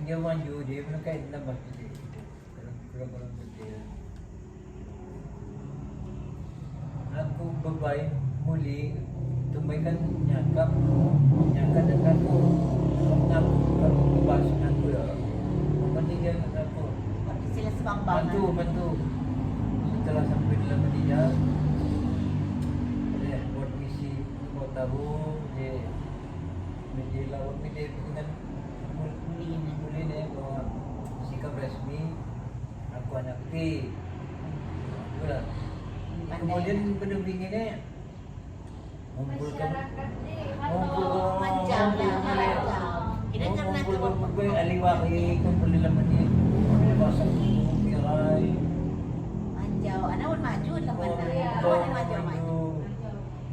dia maju dia menekan nambah gitu. Kurang betul. Aku bebai muli tumaikan nyakap dan aku kalau bebas aku ya. Kepentingan aku. Sila sebang-bangan. Bantu. Setelah sampai dalam Madinah, buat misi mau tahu dia lawak dia dengan muli ni bawa sikap resmi aku anak kecil. Itulah. Kemudian pendamping ini mengumpulkan Kita karena mengumpulkan ahli wakil kumpul dalam Madinah. Pasal kirai. Manjau, anak pun maju lah mana. Maju.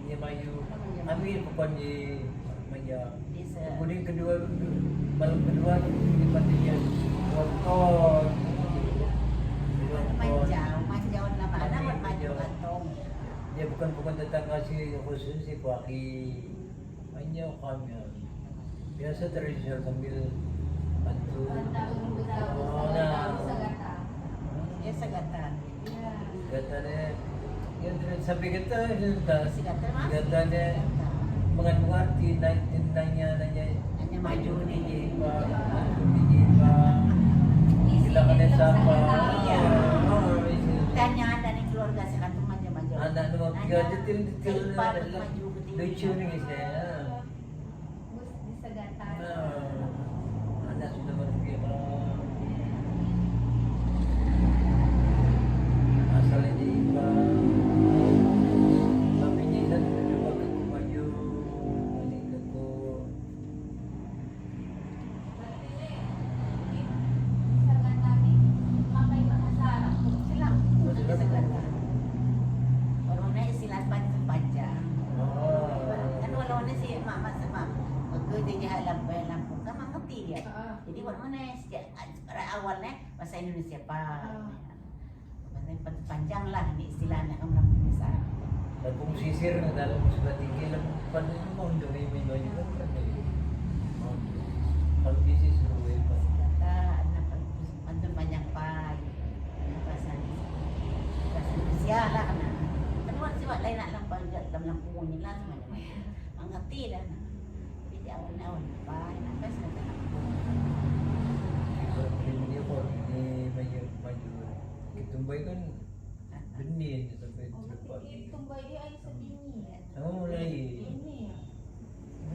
Dia maju. Ambil pokok di meja. Kemudian malam kedua di Madinah Wakon. Manjau lah mana pun maju kantong. Dia bukan tetangga si khusus si Paki. Manjau kami. Biasa tradisional sambil bantu. Ya segatan. Gata dia, yang sampai kita Segatan dia mengandung arti nanya maju ni pak, silakan dia siapa? Tanya ada nih keluarga sekantung maju. Anak nomor 3 detail lucu ni saya. Anak sudah berkira. Asalnya di tapi jisan juga aku maju balik aku panjang. Kan walau ni si mak kerja jahat lampu kan mengerti dia. Jadi buat mana sejak awalnya bahasa Indonesia panjang lah ini istilahnya kamu lampu besar. Lampung sisir na dalam sudah tinggi lampung itu mau doi juga kan. Kalau bisnis dulu itu. Kata anak pantun banyak pak. Bahasa Indonesia lah kan. Kedua sih lain nak lampu ni lah semuanya. Mengerti dah. Jadi awal pak nak kasih kata lampu. Dia pun ni maju. Ketumbai kan benih sampai cepat. Tumbai dia air sedini. Oh mulai. Ini.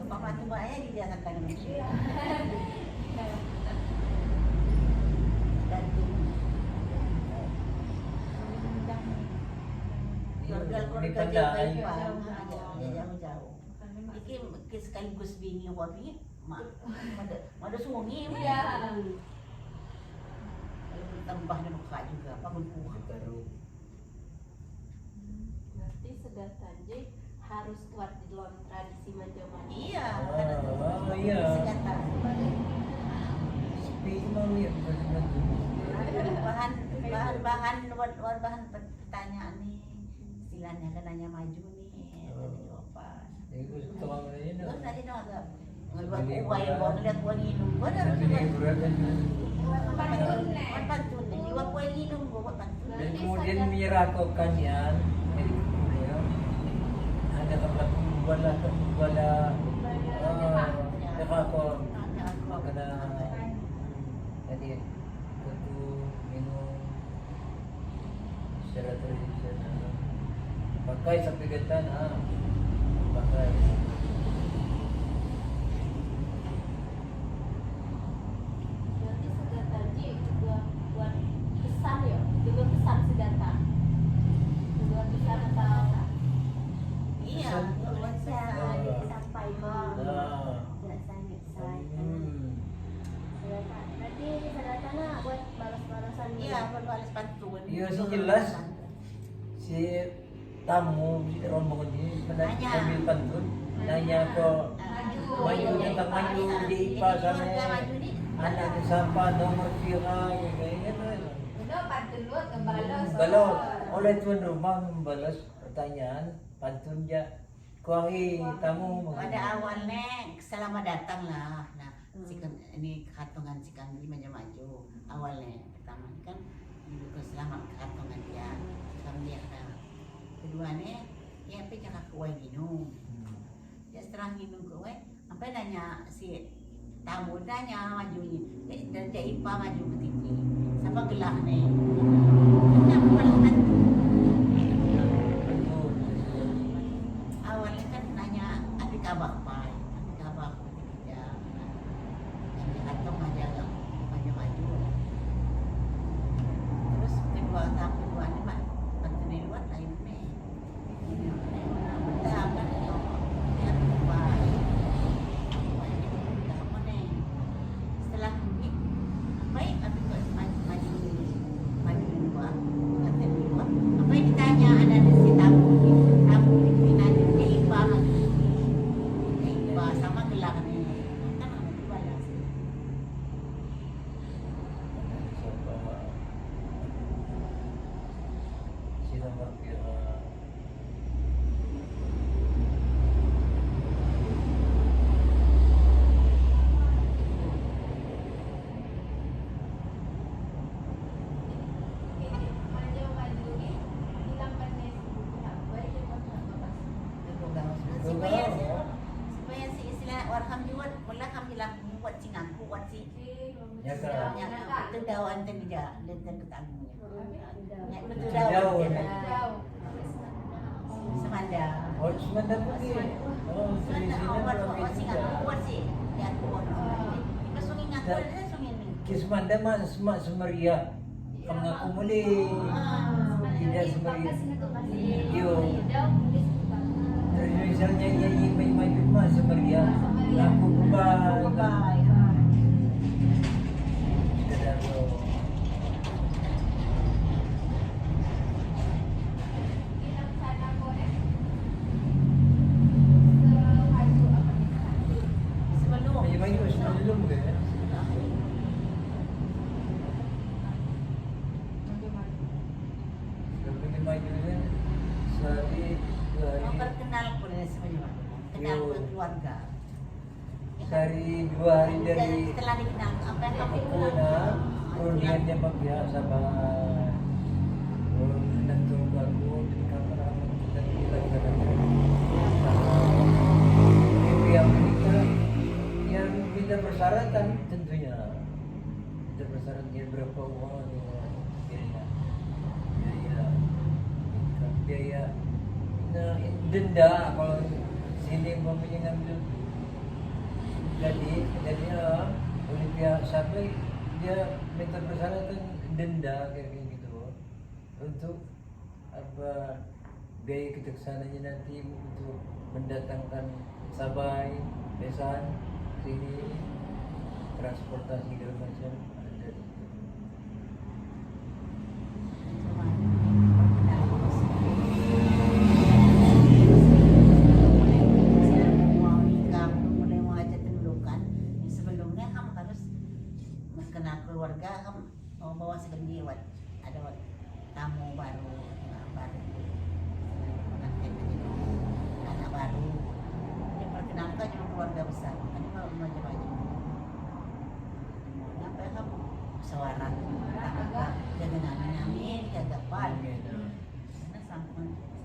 Papa tumbai aja dia akan Malaysia. Dan keluarga dia jauh. Iki sekaligus bini wali mak. Ada sungi Ya. Tambah dan buka juga bangun kuah. Berarti sedatan je harus kuat di dalam tradisi Majapahit. Iya. Oh iya. Segatan. Sepi mau ya bahan pertanyaan nih istilahnya kan nanya maju nih tadi jawaban. Itu tukang ini. Terus tadi dong agak ngebuat kuah yang ngeliat kuah minum. Benar Sampai juga. hiburan kan. Pantun nih, buat kuah minum buat pantun. Dan kemudian menyerahkan yan. Ada kapag wala nakako kada jadi aku minum secara tradisional pakai sampai getan pakai Berarti sedatan je juga buat kesan ya, juga kesan sedatan. Juga kesan atau Iya, saya disampaikan. tidak sangat saya. Sedatan. Berarti sedatan lah buat balas-balasan. Iya, berbalas pantun. Iya sih jelas si tamu si rombongan ini Nanya. ambil pantun nanya kok maju tentang maju di IPA sana anak di sampah nomor kira kayak gitu. Udah pantun lu kebalas. Kalau oleh tuan rumah membalas pertanyaan pantun ja kuangi tamu Pada awalnya selamat datang lah. Nah, si kan ini katongan si Kamli maju awalnya pertama kan dulu ke selamat katongan dia Kamli ada keduanya ya apa jangan kue minum ya setelah minum kue sampai nanya si tamu nanya maju ini dan dia ipa maju ke tinggi sama gelah nih kenapa malah nanti awalnya kan nanya ada kabar apa ada kabar ketika dia kantong aja nggak maju terus kedua tahap kedua ini mak bantu di luar lain nih betul kan dia lupa setelah ini apa yang tapi kok maju di luar kata di luar apa yang ditanya ada di si tamu ini nanti dia ipa sama gelang nih kan ada dua ya sih sila magkira supaya si istilah warham juga wala kami lang buat si ngaku buat si Ya ka. yang itu dawan dan dia dan ketamu ya itu Dawan. dawan semanda Oh, semanda pagi. Oh, semanda sini awal buat si ngaku buat si ya aku masungin ngaku ada sungin Kismanda mas mak semeria. Pengaku muli. Tidak semeria. Yo. Dari misalnya ya may mas semeria. Aku kubay. bye Kadaro. sebelum May sebelum ke? Lebih maju kan. Sehari dua mau hari. berkenal pun sebenarnya kenal Yo. keluarga Sehari dua hari dari setelah dikenal apa yang kamu Ito na, kemudiannya magbiasa ba nagtulog ako, kakaroon kita ilang ka Kaya kita, yang kita persyaratan tentunya kita persyaratan berapa uang biaya nah denda kalau sini mempunyai ngambil jadi oleh pihak sampai dia minta persyaratan denda kayak gitu untuk apa biaya kejaksananya nanti untuk mendatangkan sabai besan sini transportasi segala macam ada. Sebelumnya kamu harus kenal keluarga, kamu mau bawa sendiri ada tamu baru, anak baru. Dia perkenalkan cuma keluarga besar, makanya kalau maju-maju. Apa kamu suara dengan amin kagak pan.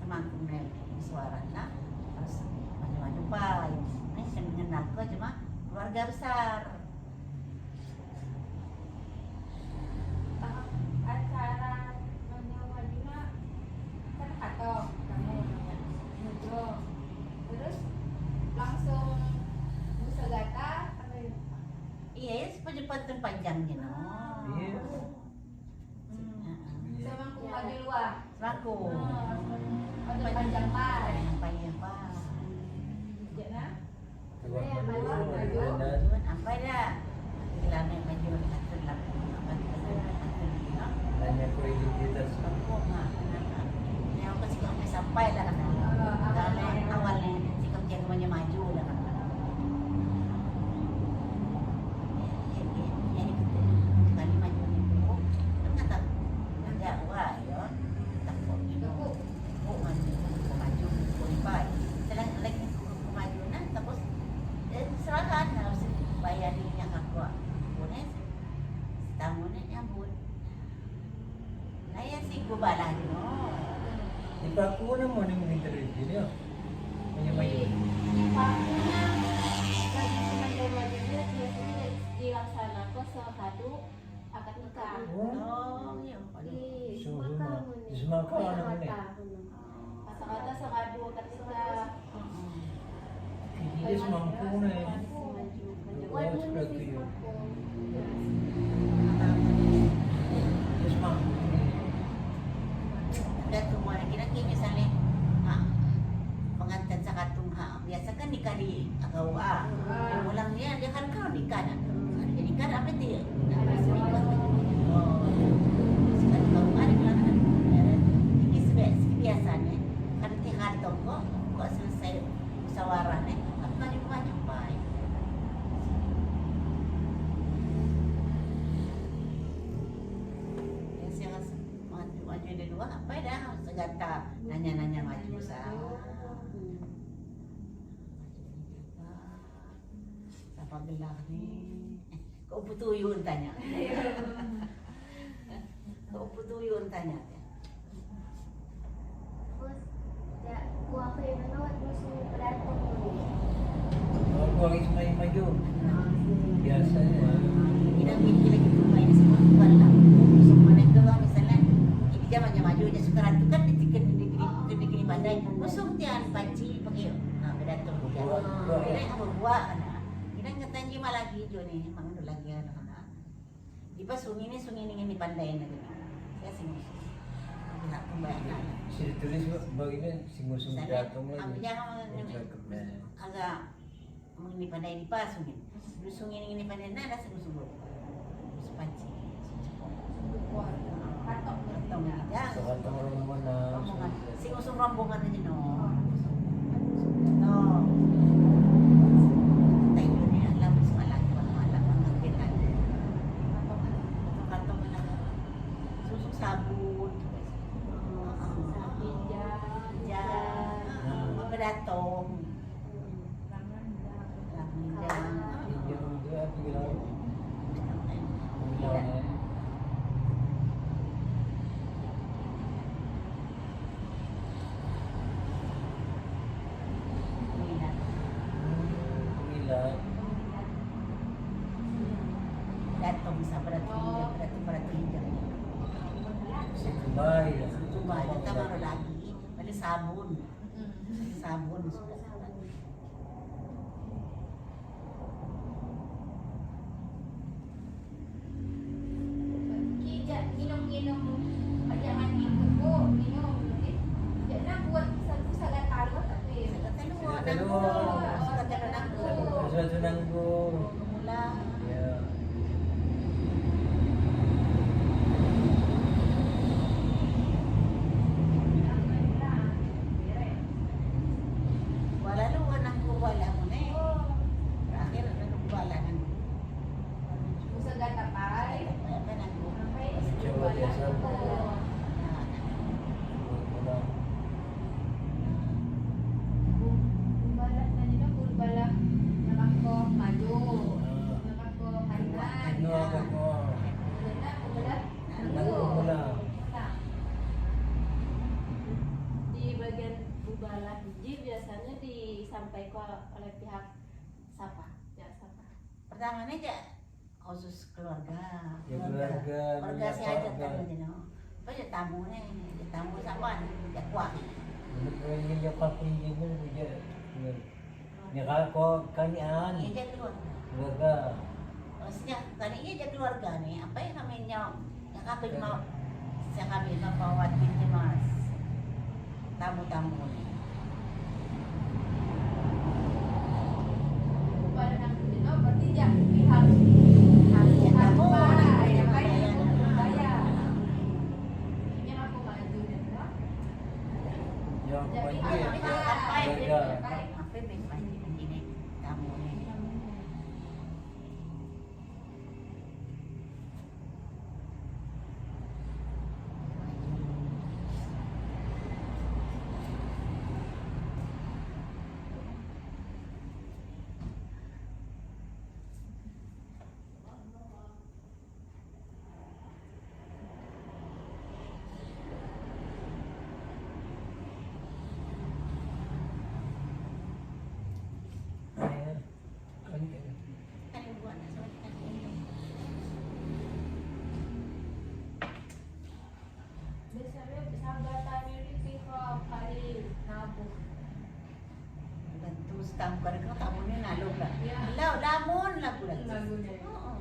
Karena sama suara lah harus maju-maju pan. Ini saya mengenal kau cuma keluarga besar. Acara Manyawajuna kan atau kamu Nudro terus langsung Musagata Iya, ya sepanjang panjangnya no. Iya. sama kumadi luar Selaku. ada panjang par Panjang pak. jana Cuman apa dah? Ilangnya maju atur laku. Apa Hanya ko identitas. Aku mah. Yang aku sih kami sampai dah kan. Karena awalnya si kerja kemana maju dah kan. Ini kali maju ni bu. Kan kata kerja wah yo. Takut itu. Oh maju qualify. Setelah lagi maju nah terus serahkan harus bayar dia Isig ko ba lang, no? Ipakuna mo ni mga interview niyo. May may Yung papo na, lagi ko nag-mali niya, biasanya dilaksana ko sa hadu, akad nikah. Oh, yun. Di, Suhuma. makamu ni. Ismaka ano May ni? mata. Kata-kata sa hadu, akad nikah. Hindi semangkuna eh. Wala mo na si Papo. Yes, ma'am. Dato mo na kinakini misalnya pengantin sa katong biasa kan nikah di agawa. Yang ulang niya dia kan kau nikah na. Jadi nikah apa dia? Oh. Sekarang kau ada bilang ini biasanya kan tihar toko kok selesai musyawarah nih apa maju-maju baik. Yang siang maju di dua apa dah segata nanya-nanya maju sa apabila ni kau putuyun tanya kau putuyun tanya Terus, ya, kuha ko yung nanood mo sa platform mo. Ako ang ismay maju. Biasa ya. Inangin kita gitu main sama tuan lah semua naik ke bawah misalnya ini zamannya maju aja sekarang itu kan negeri pandai musuh tian panci pakai bedatung kita yang berbuat kita ngetanji malah hijau nih emang udah lagi anak-anak di pas sungai ini pandai lagi saya sih musuh nggak pembayaran Sila tulis bagay singusong datong ang lagi. bilang agak ini pandai di pas sungai ini pandai nada sungguh-sungguh sepanci Katok mo atau ya Sa kantong rombongan na rombongan singusung rombongan aja no no tayo ni alam sa malaki malam ang gitan kantong na susung sabun ya mabedatong yung doon bilang bilang bilang datong sa beratong hijau si Kumay. Cuma kita baru lagi ada sabun sudah Kija, minum-minum jangan minum po, minum. Yan na buat sa gatalo tapi Sa tunanggo. Yeah. wala luwan ang wala mo na eh terakhir wala nang sa gatapay. apa nang Coba biasa. Wala. Bulbalah na nila, bulbalah. Nakako maju. Nakako kanan. Ano agad mo? Bulbalah. Wala. Di bagian bulbalah hiji biasanya disampaikan oleh pihak siapa? Ya, siapa? pertama nih aja khusus keluarga Ya, keluarga, keluarga si keluarga. hajat kan you know apa ya tamu nih tamu siapa ya kuat Ano po yung yung kapinigin mo? Niya ko kanyaan. ini aja keluar Keluarga. maksudnya tadi ini aja keluarga nih apa yang kami nyok yang kami mau saya kami membawa tim mas tamu-tamu nih Bulbalah ng dito, berarti ya pihak ya tamu ya nih kaya kaya. Ini aku maju deh, no? Yung Jadi pwede. apa? Keluarga. apa ini tamu nih tamu kadang tamu ni nalog lah. Ya. Lamon lagu lah. Lagunya.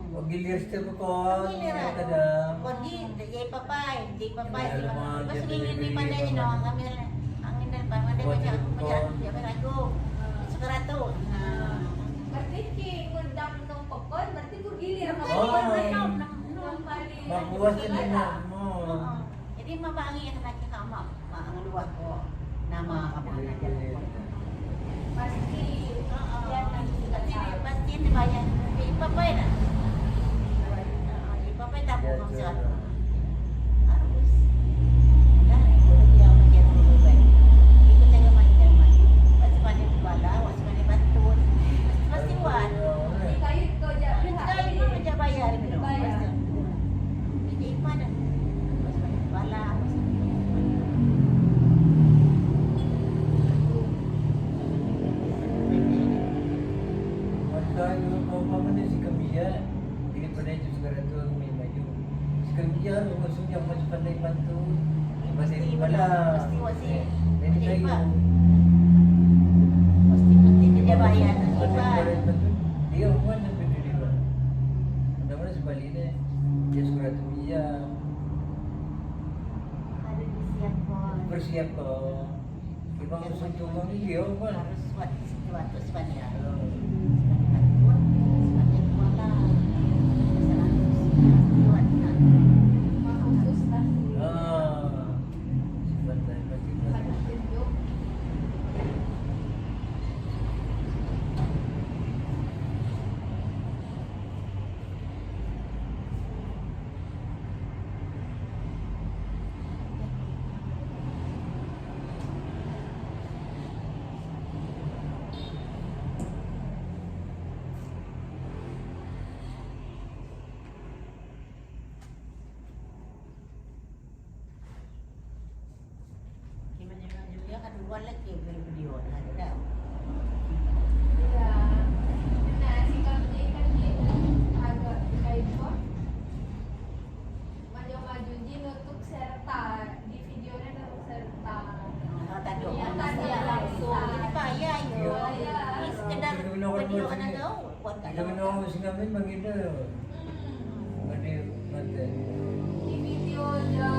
Wag gilir step ko. Giliran. Kadang. Kondi, jay papay. Ay, alam mo, Basta jay ngingin ni bibili pandai pa no, man. ang amil ang indal pa mandai Kondi macam ko. ya berago. Sukarato. Berarti ngundang nung popcorn, berarti bergilir Ang ka Oh, pa. ay. Nung bali. Mabuwas din mo. Jadi mabangi ang nakikama, ang luwag ko. Nama kapana dyan. Pasti yan ang Pasti pasti dibayar. Ipapay na. Ipapay tapo ng siya. Harus. Dahil ko dia macam tu kan. Ikut jaga macam man. Pasti pandai bala, pasti pandai bantu. Pasti wan. Di kayu ko aja. Kita ini macam bayar gitu. Bayar. Jadi pada. Pasti pandai bala. Magkayo ko pa man si Camilla. Hindi pa na yung sigurado ang may mayo. Si Camilla, gusto niya mas panay panto. Pasti pala. Pasti wasi. Hindi kayo. Pasti pasti dia bayar. Ipan. Dia umpan na pinili ba? Mudah-mudahan sa Balina. Dia sigurado niya. Ada disiap pun. Bersiap ko. Ibang usong tulong niya. Harus suatu sebanyak. Ano? Mahusus na si Bantay, Hadap Tindo. Keluar lagi video ada dah. Iya. Nah, si kami kan dia agak kayak apa? Maju-maju ji nutup serta di videonya nutup serta. Tadi Ternyata dia langsung. Ini payah yo. Payah. Ini sekedar video kan ada. Buat Ito mo si namin mangina. Mati, mati. Di video dia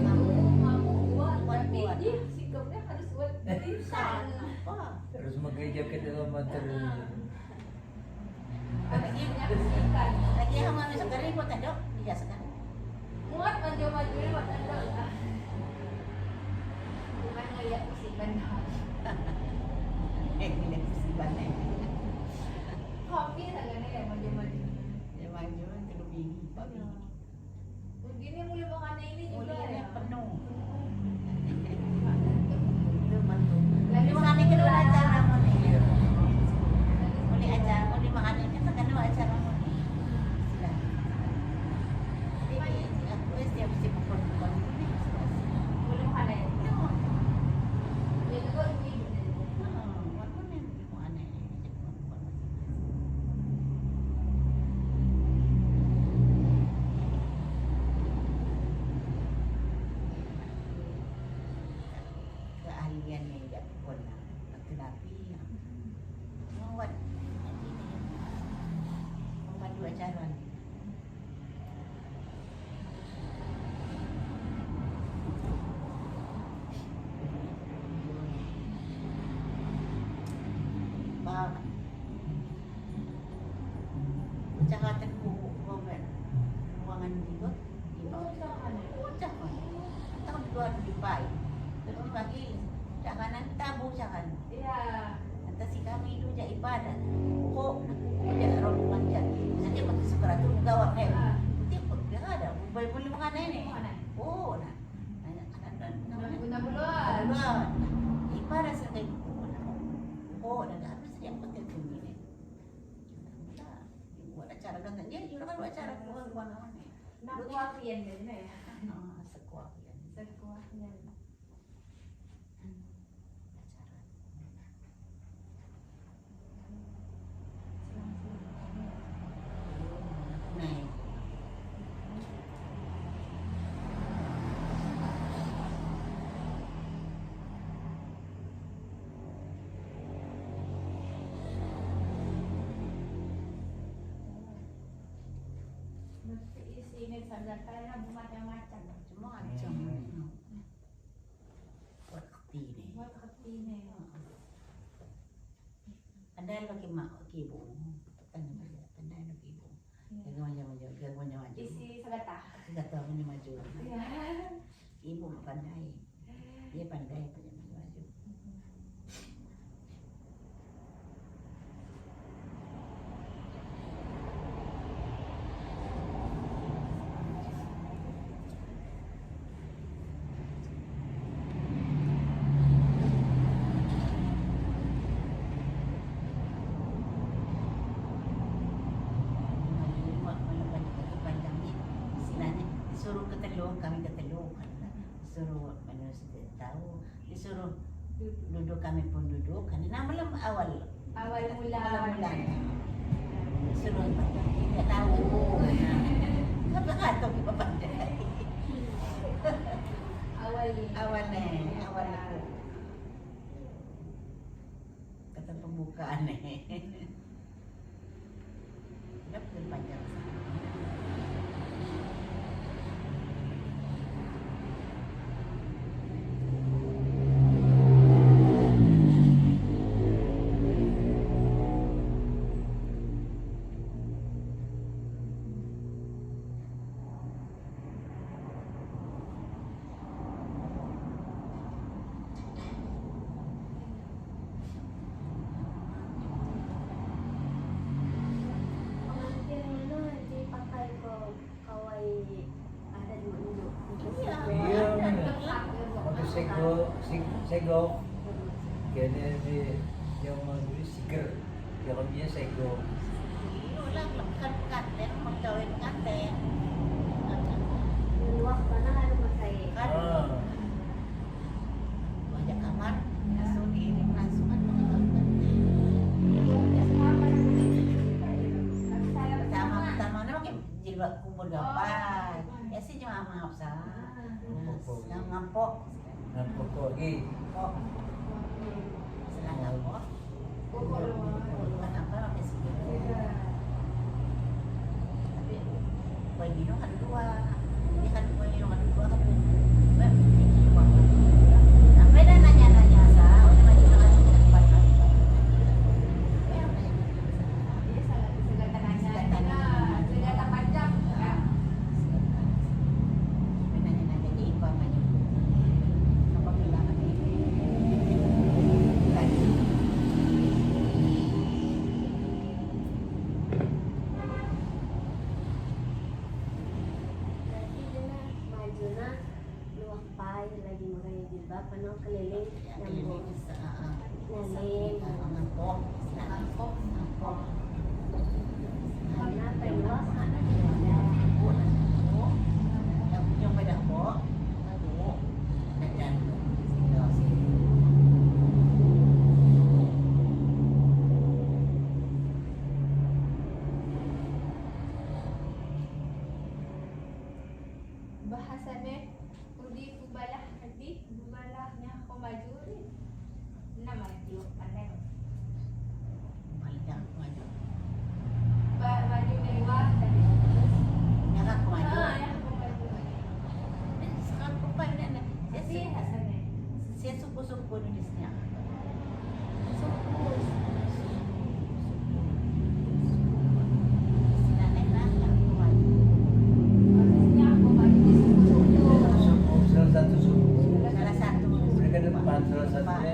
mampu buat tapi dia sikapnya harus buat tulisan. Apa? Terus mag-jacket na mater. Lagi menyaksikan. Lagi yang mana sekarang buat ada biasa kan. Muat maju-maju ni buat tanda lah. Bukan ngeliat musik benar. Ini musiban eh. Kopi tangannya yang maju-maju. Dia maju terus bingung. Babi. Begini mulai makan ini juga Mulianya ya. penuh. Lagi Itu mantu. Lagi makan ini kedua acara mana? Iya. Mulai acara, mulai makan ini kan kedua acara mana? Sila. Jadi aku setiap mesti pukul-pukul. mulai makan ya. Dia juga lebih. Keahliannya tidak pun tetapi membuat membantu acara. Bang, ucapan buku komen ruangan juga di bawah ucapan atau dua di baik terus dipanggil jangan tabu jangan Iya. nanti si kami itu jadi ibadah kok tidak rombongan jadi misalnya pakai sekerat itu gawat kayak Ah. dia pun dia ada boleh mengenai ini Mengenai. oh nah namanya Guna-guna. ibadah sekali oh dan harus yang penting ini buat acara dan dia juga kan buat acara keluar Nak kuafian dia ni ya. sekuat ya Sekuatnya. naik Kaya macam-macam. Macam-macam. Buat keti ni. Buat hati ni. Tandai lagi mak ibu. Tandai lagi ibu. Gagawin niya maju. Isi sagata. Gagawin niya maju. Ya. Ibu pandai. Dia pandai punya maju. Disuruh ke Teluk, kami ke Teluk. Disuruh mana sudah tahu. Disuruh duduk, kami pun duduk. Karena malam awal. Awal mula. Mula. Disuruh tidak tahu. Apa kata kita pandai? Awal ni. Awal aku. Kata pembukaan ni. Dapat panjang. Pengantin mana dipakai ke kawai ada dulu. Iya, Waktu sego, kaya yung mga siger, kaya kami niya sego. Ulang kan magkawin kanten. Luwak ka na ano masaya. Kan Ah, banyak kamar. Langsung diiring langsung kan pertama naman jilbab kumur gapan. Ya sih cuma maaf sa. Yang ngampok. napopogi. Kok senang ngampok. Bukan apa pakai segini. Tapi kue gino kan dua. Ini kan kue gino kan dua kan. Sampai dah nanya-nanya sa. Udah maju dengan tempat kami. Nanya-nanya di Ipa maju. Apa bilang ini? Jadi dia na maju na luwak pa lagi makanya jilbab ano keliling nyambung naling Ngampok. Ngampok. karena peluang ada Yang pada kok, aduh, dan bahasanya udi bubalah hadi bubalahnya ako maju nama itu pandai banyak maju. maju dewa tadi Nyakak maju. ya aku maju Sekarang apa ini? jadi hasilnya Saya suku-suku di sini. suku harusnya aku maju di suku Salah satu suku. Salah satu. Mereka depan salah satunya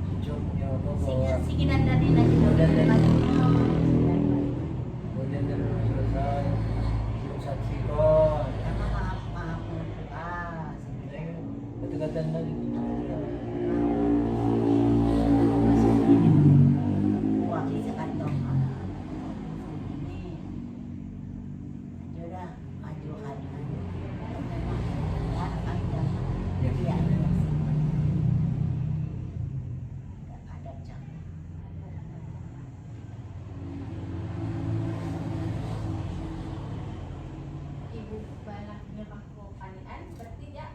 hijaunya apa bawa Singinan dari lagi maju. kemudian dari selesai yung saksi ko. Maaf. Kata-kata na rin. Wah, sa kantong. Ini. Maju dah, maju kan. Ya, panjang. Jadi Iya. Ada jam. ibu balahnya aku panian berarti ya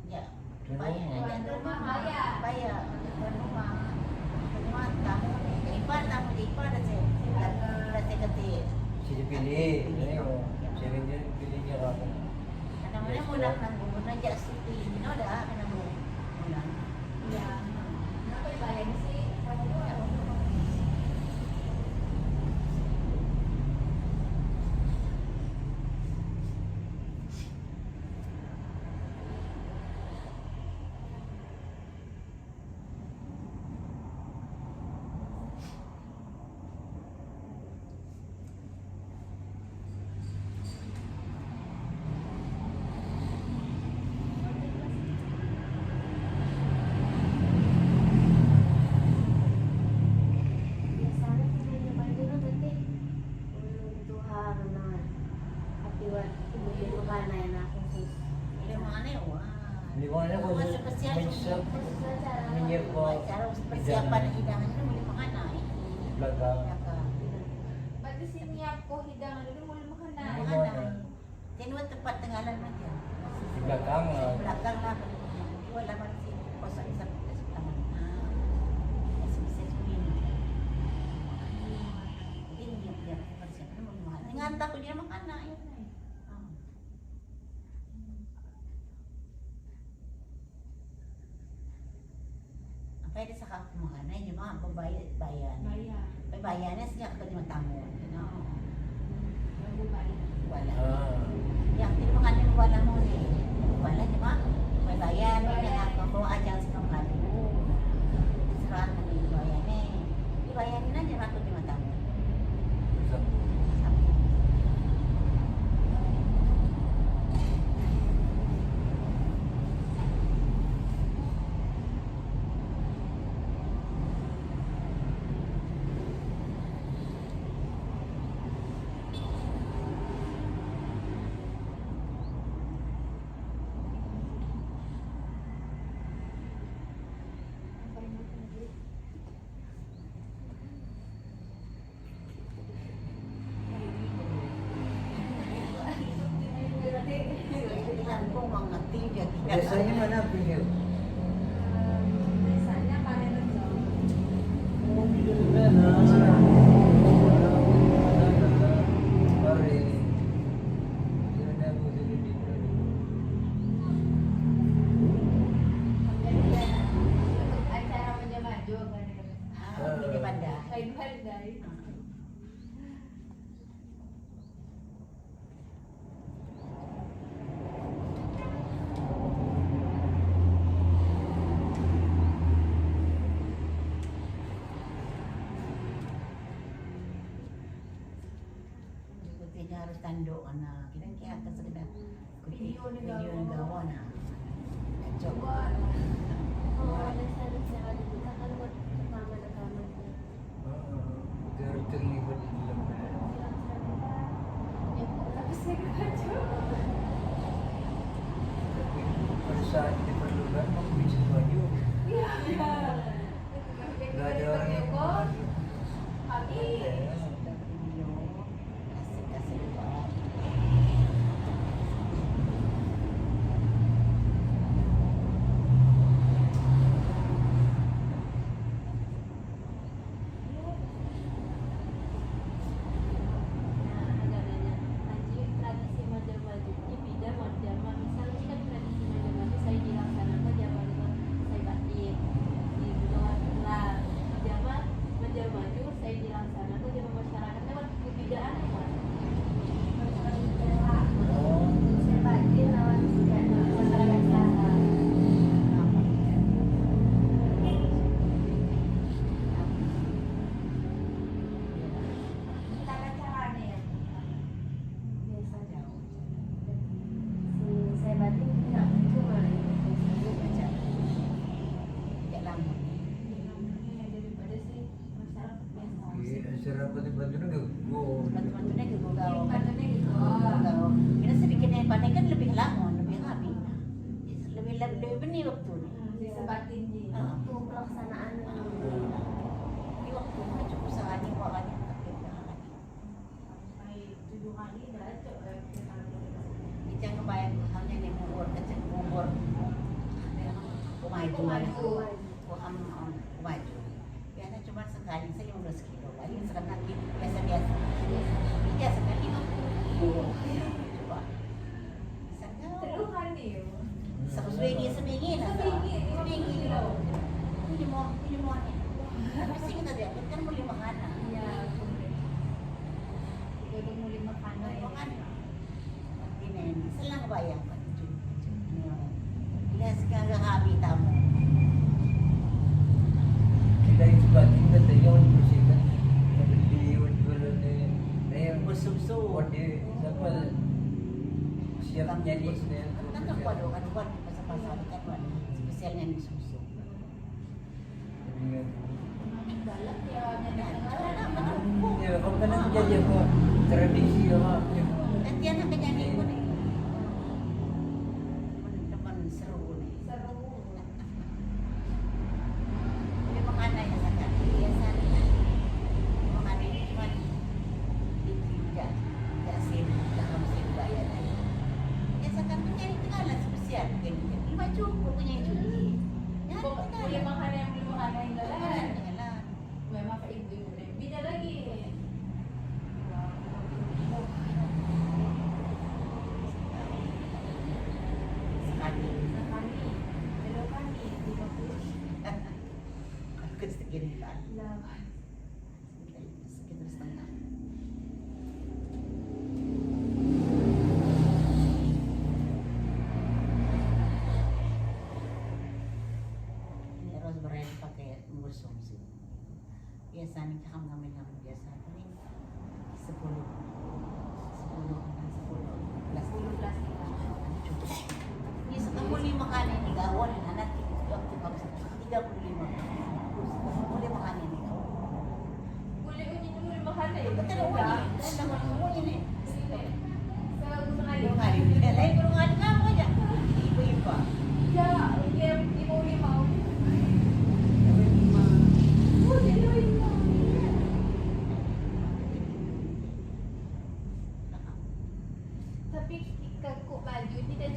Ya, Tuan bayar. rumah. Bayar. Tuan rumah. Rumah tamu. Ipan tamu di Ipan ada saya. Ada saya ketik. siya dipili. Siya rin yung pili niya ako. kan gubernur aja suti dino dah kena bulan. Iya. Kenapa dibayar sih? Kamu dua. Biasanya sih nyobain dulu nanti untuk karena akibat ibu-ibu karena enak khusus. Ini mana wah. Di mana ko Masuk persiapan mensak Khusus acara. menyebab cara persiapan hidangan itu boleh makan naik. belakang. Ya kan. Berarti sini aku hidangan dulu mulai makan Di naik. Makan mana? naik. Tenua tempat tenggalan aja. Di belakang. Belakang lah. Dua laman sih kosong sampai sebelah mana. Bisa ini. Ini dia persiapan mau makan. Ngantar aku dia makan naik. Apa ada sakit makanan cuma bayar. Bayar. Bayarnya sih aku cuma tamu. Baru bayar. Wala. Ah. Yang terima kasih wala mo ni. Wala cuma bayar ni ako bawa aja sa kampanya. Serahan na ni bayar ni. Dibayar ni na cuma aku cuma tamu. Bilang ko mga tigil. Biasanya mana pilih? Biasanya panen renjong. Acara maju-maju kan. Hindi banda. Kain pandai. Kutinya harus tanduk na. Kira-kira ka sekedar Video ni video gawa. ng gawa na. Coba. Oh, ada saya ada kita kan buat mama rekaman. Terlibat di dalam. Ya, tapi saya kacau. Tapi pada saat diperlukan mau bisa maju. Iya. Gak ada orang yang maju. Habis. Video. Kasih-kasih doa. Tradisi maju-maju ini beda maju misalnya kan tradisi maju-maju saya dilaksanakan zaman saya batin di Gunung Kelar zaman maju-maju saya dilaksanakan zaman masyarakat lewat kebidaan kan saya batin lawan masyarakat sana kita kan caranya ya biasa jauh si saya batin tidak cuma Baca. Tidak lama. daripada si masyarakat biasa Acara bantu-bantu nggak go. Bantu-bantunya ke gawa. Bantunya gitu. Gawa. Kira sedikit yang pandai kan lebih lama, lebih rapi. Lebih benih waktu ni. Bisa batin ji waktu pelaksanaan Di waktu ni cukup sehari dua kali. sampai 7 kali dah cok Kita ngebayang halnya ni bubur kecil bubur. Kumaju. Kumaju. Biasa cuma sekali saya 15 kilo. Lagi sekarang biasa-biasa. Biasa kan 50. Coba. Bisa Terus nggak? kan ni Iya. Sa swingi na. Swingi daw. Pili mo niya. Kasi kita dia kan mo limahan na. Iya. Ikaw muli makana. Limahan na. Tinen, salang bayang ka. Ilas ka gahabi tamo. Sila yung bating na tayo ang musikan. Nabiliwad ko lang na yung Busubso. wadi sa pal siya niya ni Ismail. Kan kwado kan pasal-pasal kan spesialnya ni susu. Dalam ya Ya, kalau kan jadi apa tradisi apa? Kan dia nak penyanyi pun ni. Teman seru ni. seru. Dia makan aja sangat biasa ni. Makan ini cuma tidak sin dalam sin bayar aja. Biasa kan penyanyi Tegalan spesial begini. Lima cukup penyanyi cuci. Ya, Boleh makan yang belum makan yang dalam. Tegalan. Memang ke ibu-ibu deh. Beda lagi. Sekali. Kami, hello kami, 50. Aku segini kan. Lah. Sekitar setengah. Ini rose bread pakai mursum sih. Biasanya kami biasa ini 10 plastik. 10 plastik. Cukup. Ini setengah 5 kali nih gawon anak waktu kamu 35. Boleh makan ini gawon. Boleh uji dulu makan deh. Betul uni. Dan nama ini. Sini. Saya gusto nga Yung yun. hari ini lain perungan kamu aja. Ibu-ibu. Ya, dia mau. Tapi kekuk baju tidak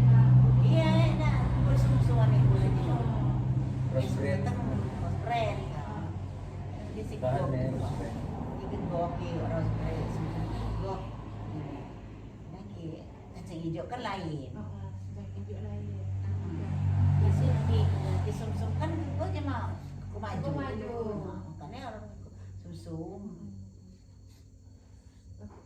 ha. Iya, nah, bersungsuan itu lagi. Rose bread. Bread. Di situ. Bahan na yung rose bread. Ikut goki rose bread. Gok. Lagi kacang hijau kan lain. Dan hijau lain. Di sini di sumsum kan gua cuma kumaju. Kumaju. Makanya orang sumsum.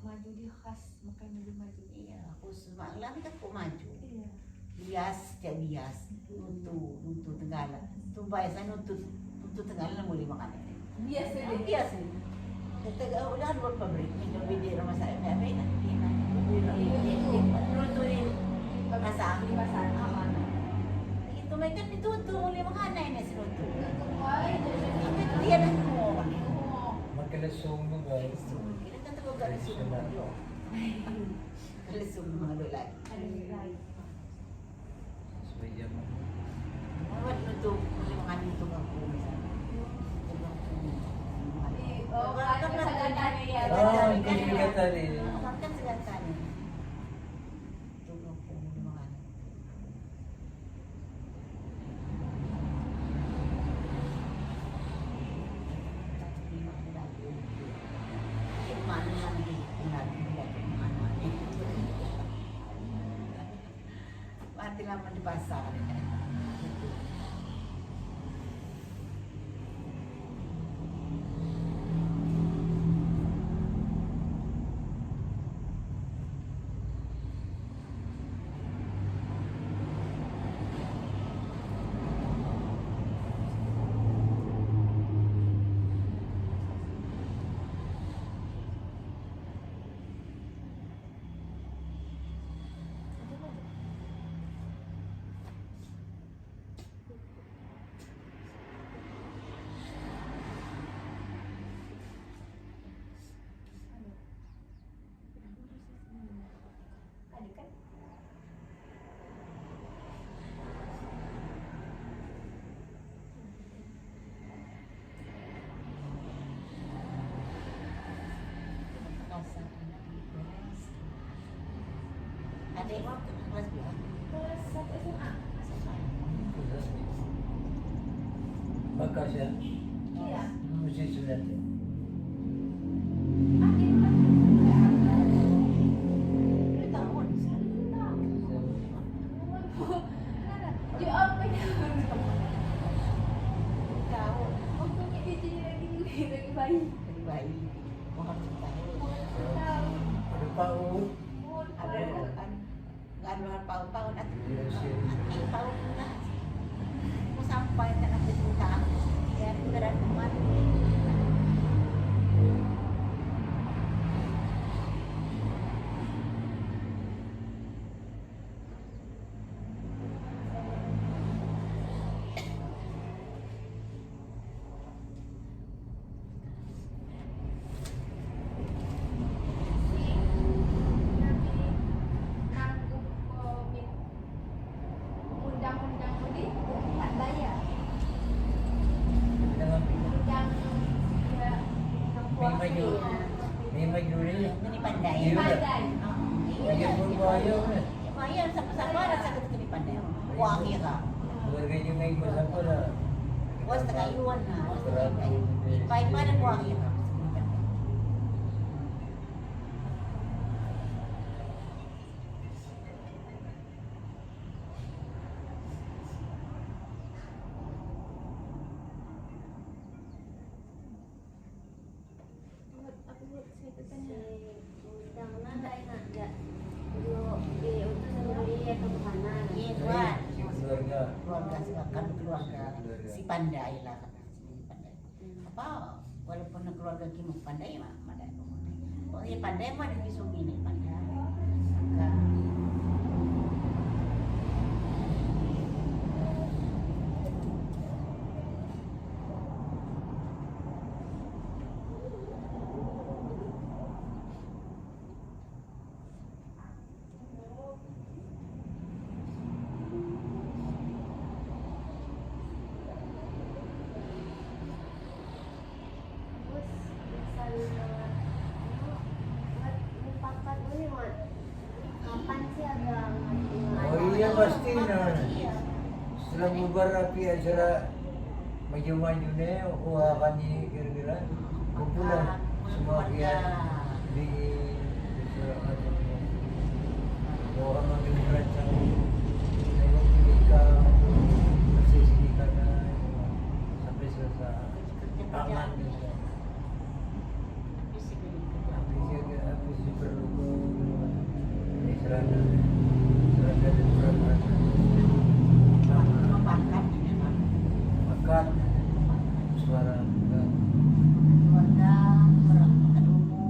Maju dia khas makan dulu maju. Iya, aku semalam kan kumaju. Iya. Bias, cak bias, nuntu Tegalan. Tu biasa nuntu Tegalan boleh makan. Biasa dia. Biasa. Kita udah buat pabrik, minum di rumah saya nggak beda. Nuntuin pasang. Di pasar. Itu mereka ditutup boleh makan ini si nuntu. Why? Dia nak mau. Magkalasong mo guys. Kita kan terus garis semua. Garis semua lagi. Sesuai mo. Awat nuntu boleh makan itu aku misalnya. Oh, kan kesagatan ya. Oh, hindi ka tali. Makan segatan. Tunggu aku mau makan. Mana lagi? Mati lama di pasar. Adik waktu kelas berapa? Kelas 1 SMA. Baka siya. Iya. Musisi natin. Adik Tahun. Ikaw, Waktu itu lagi bayi. dari bayi, mau harus tahu. Tahu. Ada PAUD. Ada kan, nggak ada paut-paut atau Iya sih. paut na. Mau sampai ke nanti kita, ya beneran kemana? Undang-undang ini tak bayar. Dengan Undang ya May maju. May maju rin. Ini pandai. Iya. pandai. Iya pun bayo na. Bayar sama-sama rasa kita ini pandai. Wah kira. Keluarga niyo may masama na. Was tengah iwan na. Was tengah ipai pada wah kira. Aku buat saya tanya. Undang nada enak enggak? Dulu untuk sendiri atau kemana? Iya tuan. Si keluarga. Keluarga silakan keluarga si pandai lah kata si pandai. Apa walaupun keluarga kimu pandai mah pandai. Oh iya pandai mah di sungai ini pandai. Maka Terus misalnya lupakan dulu mat. Kapan sih ada Oh iya pasti na. iya. Setelah bubar rapi acara maju-maju na kuha ka ni kira-kira. Kumpulan semua kian di bahwa makin merancang tengok kita bersisikan sampai selesai tangan bisa habis perlu ini serana dan serana Makan ini mah. makan suara Keluarga orang ketemu.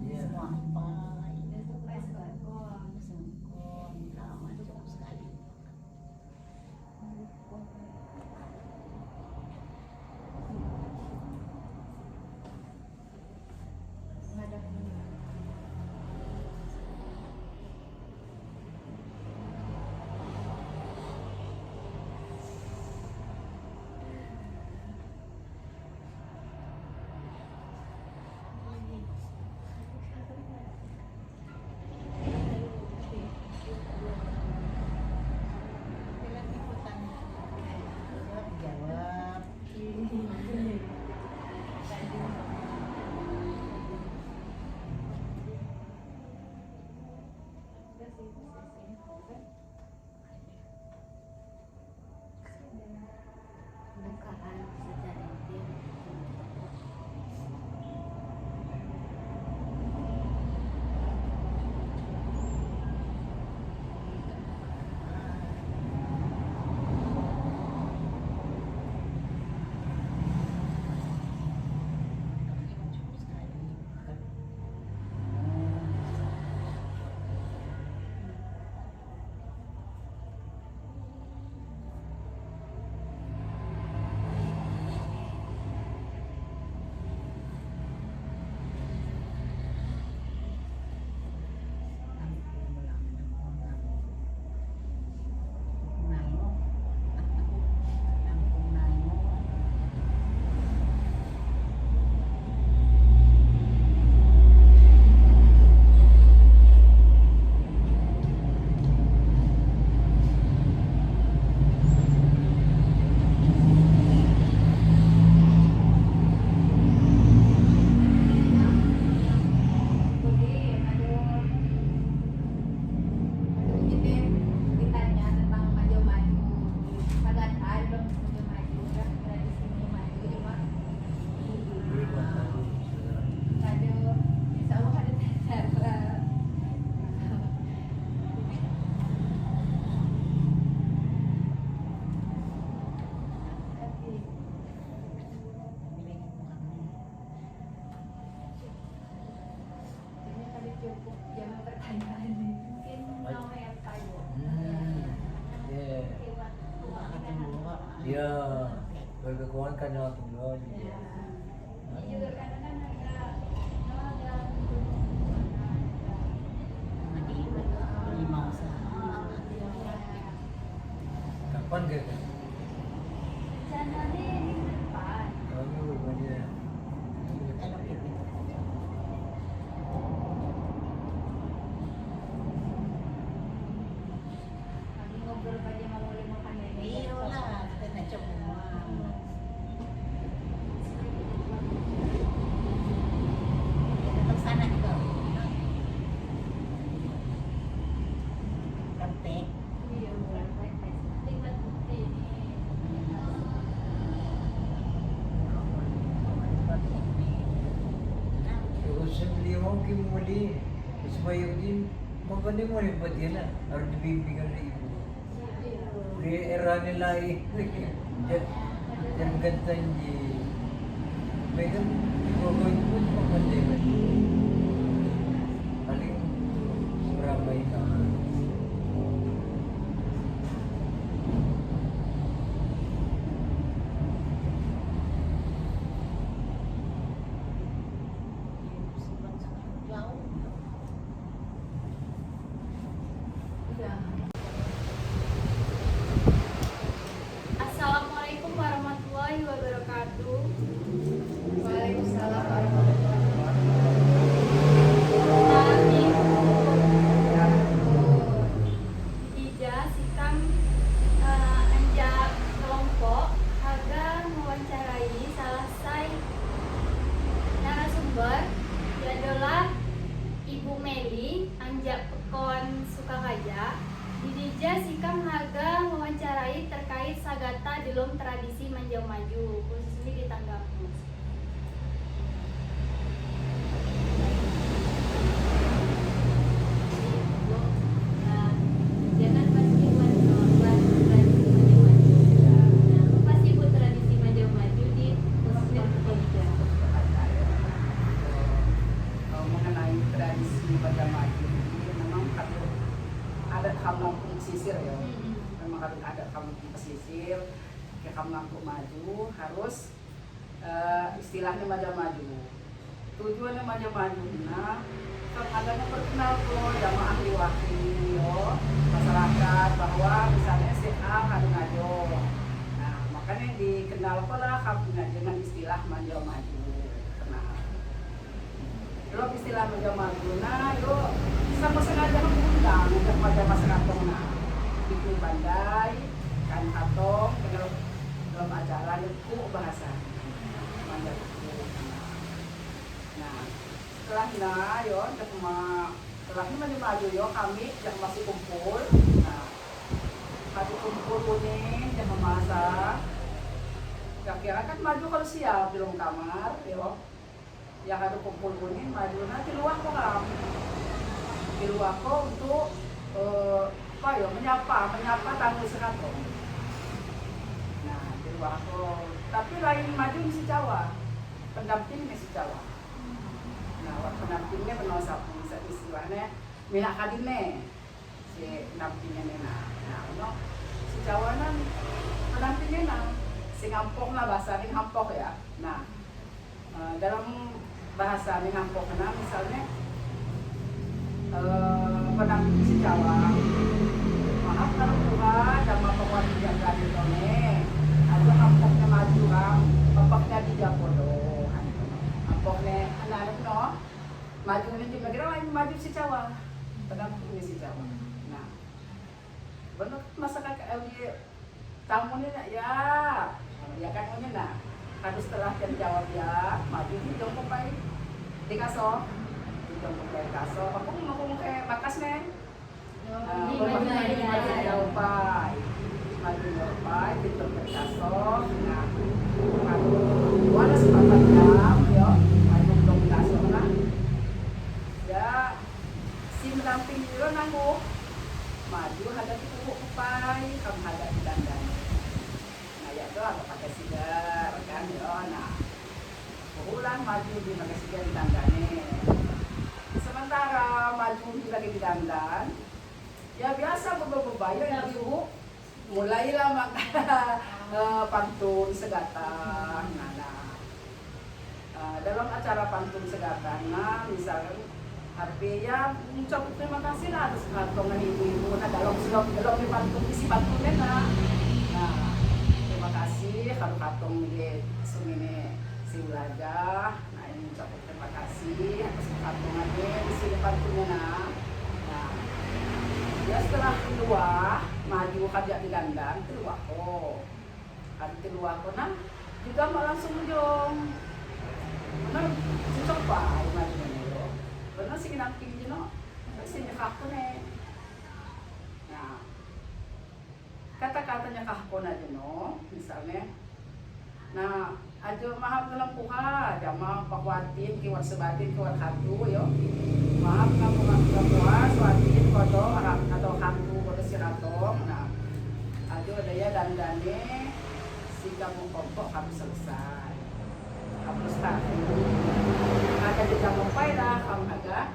Iya. Semua ipai. Ya, berkekuatan kan yang tulon. Ini juga kadang-kadang ada Hindi mau sa Kapan ka? sana din di depan. Kami banyak. ano pipi. Kami ngobrol pa dia mau lima kami. Iyo lah, kita na semua. Tetap sana juga. Kape. Iya, bukan wifi. Tinggal bukti ini. Terus limau kimuli, terus bayu din, maganda mo rin ba din na? Harus dibibigyan na ibu. Di era nila eh, yan ganda niya. May gan, gagawin po maganda yun. Aling ramay na. Jauh. Udah. Assalamualaikum warahmatullahi wabarakatuh. Waalaikumsalam warahmatullahi Tadi Ija sikam anjak kelompok agar mewawancarai salah satu narasumber dia adalah Ibu Meli anjak pekon Sukakaja. Didija sikam haga mewawancarai terkait sagata dalam tradisi Manjau Maju khususnya di Tanggamus. Nah, jangan pasti buat tradisi Manjau Maju. Nah, pasti buat tradisi Manjau Maju di khususnya Indonesia. Kalau mengenai tradisi pada maju ini memang harus adat kampung pesisir ya. Memang harus adat kampung pesisir ke kampung maju harus istilahnya maju. Tujuannya maju. Nah, kan adanya perkenal kok sama ahli wakil yo masyarakat bahwa misalnya si A harus ngajo. Nah, makanya dikenal lah kampung dengan istilah maju. Kenal. Kalau istilah maju, nah yo sama sengaja mengundang untuk pada masyarakat nah bikin bandai kan atau dalam acara itu bahasa manja itu. Nah setelahnya yo setelahnya maju yo kami yang masih kumpul. Nah masih kumpul ini yang memasak. Kira-kira kan maju kalau siap di dalam kamar yo. Yang ada kumpul kuning maju nanti luar kok di luar kok untuk apa ya menyapa tamu sekato. Nah di luar kok tapi lain maju si Jawa pendampingnya si Jawa. Nah pendampingnya penuh sapu istilahnya minyak kadine si pendampingnya nena. Nah si Jawa nan pendampingnya nang si ngampok lah bahasa ini ngampok ya. Nah dalam bahasa Minangkabau misalnya pendamping si Jawa maaf kalau Tuhan dan membawa yang dari done ada kampungnya maju kan kampungnya di Japodo kampungnya anak-anak no maju ini juga kira lain maju si Jawa pendampingnya si Jawa. Nah benar masyarakat tamunya ya kan nah harus setelah dan jawab ya maju di jongkok baik di kaso di jongkok baik kaso aku ngomong kayak bakas nih jawab baik maju jawab baik di jongkok kaso nah ada sepakat jam yo maju jongkok kaso nah ya si mendamping dulu nanggu maju hadapi kubuk kupai kamu hadapi dandan. Ya itu agak pakai sigar kan ya. Nah ulang maju di pakai sigar di dandane. Sementara maju di lagi di dandan ya biasa beberapa bayar yang ibu mulailah maka pantun segatang. Dalam acara pantun segatang, misalnya artinya mengucap terima kasih lah atas kantongan ibu-ibu. Nah dalam di pantun isi pantunnya nah terima kasih kalau katong di sumine si Ulaga. Nah ini ucap terima kasih atas kantongannya isi pantunnya nah ya setelah keluar maju kerja di dandan keluar kok kan keluar kok nah juga mau langsung jong benar cocok pak maju lo benar sih namping jeno sini kakak nih nah kata-katanya kakak aja no misalnya nah aja maaf dalam puha jama pakwatin kiwat sebatin kiwat hantu yo maaf kamu puha swatin kodo atau hantu kodo siratong nah aja daya dandane si kamu kompok kamu selesai kamu start ada di kamu lah kamu agak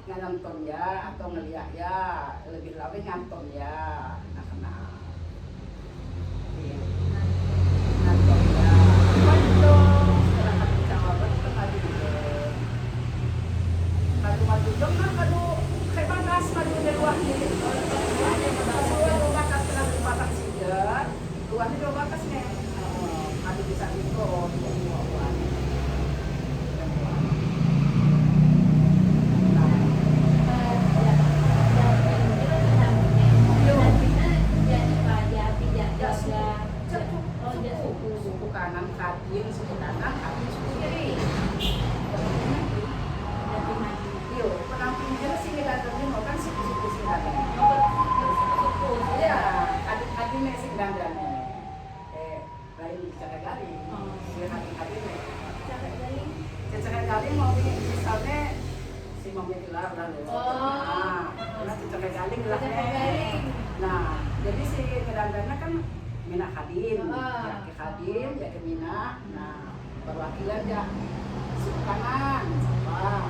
nganonton ya atau ngeliat ya lebih lebih nganton ya nah kena nganton ya setelah kami jawaban itu maju maju dong nah kadu kayak batas maju dari luar ini luar batas setelah batas sigar luar ini batasnya maju bisa itu suku kanan kadin suku kanan kadin suku kiri iyo penamping jelas sih ngedandannya kan suku sih suku ya kadin sih ngedandannya lain cara garing dia kadin cara garing mau misalnya si mau gelar lah nah cara garing lah nah jadi si ngedandannya kan Mina Kadin, ya ke Kadin, ya ke Mina. Nah, perwakilan ya suku kanan, siapa?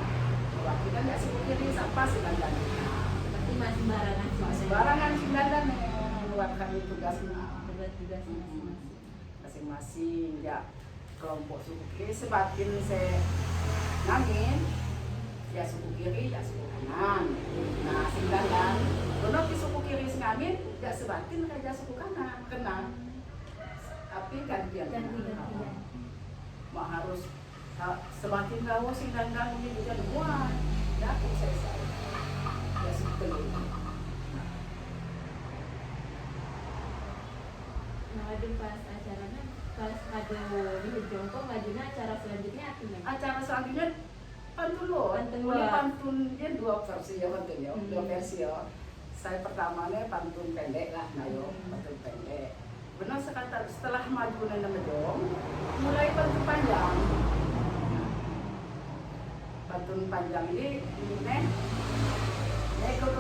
Perwakilan ya suku kiri, siapa si dandan? Berarti masih sembarangan. Sembarangan si dandan mengeluarkan tugasnya. Tugas masing-masing. Ya kelompok suku kiri sebatin se nangin, ya suku kiri, ya suku kanan. Nah, si dandan. Kalau di suku kiri ngamin, ya sebatin aja suku kanan, kenal. Tapi gantian. Mau harus sebatin gawo sing dandang ini juga dua. Ya aku selesai. Ya suku Nah, aduh pas acaranya pas kado di Jongkong majunya acara selanjutnya apa nih? Acara selanjutnya pantun lo. Pantun dia dua versi ya pantunnya, dua versi ya. Saya pertamanya pantun pendek lah, pantun pendek. Benar sekata setelah maju nana medong, mulai pantun panjang. Pantun panjang ini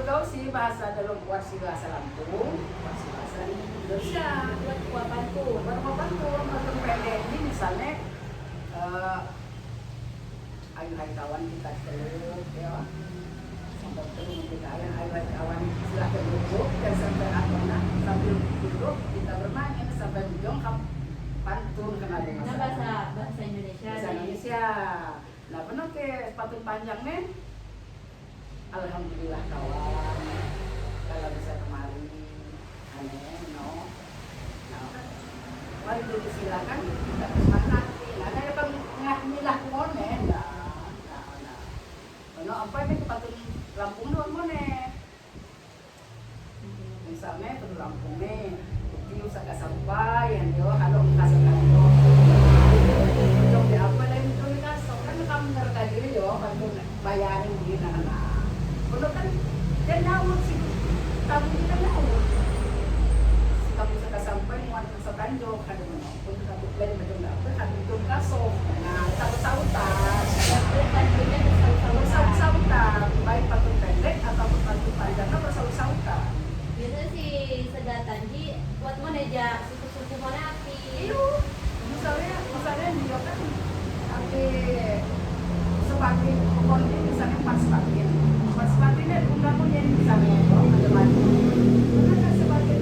kau sih bahasa dalam warsi bahasa Lampung, warsi bahasa Indonesia. Buat pantun. Pantun pendek ini misalnya, ayo hai kawan kita teluk, ya. Kawan silahkan duduk dan sampai sambil duduk kita bermain sampai ujung pantun kena dengan bahasa Indonesia. Nah benar ke pantun panjang nih. Alhamdulillah kawan kalau bisa kemari aneh no. Mari duduk silakan kita bersemangat. Nah saya kan ngah kumone. Nah apa ini pantun Lampung doang mana? Misalnya ke Lampung nih, bukti usaha sampai yang dia kalau kasih kantor. Jom di apa lain itu kasih kan kamu ngerti diri yo, kantor bayarin di mana? Kalau kan dia naut sih, kamu kita naut. Kamu usaha sampai muat kesokan jo, kan mana? Untuk kamu lain macam apa? Kan itu kasih. Nah, tahu-tahutan. Bersautan, baik pantun pendek atau pantun panjang kan bersautan. Biasanya si segatan ji buat mana aja suku-suku mana api. Iyo, misalnya dia kan tapi sebatin pokoknya misalnya pas sebatinnya diundang punya misalnya ada maju. Karena sebatin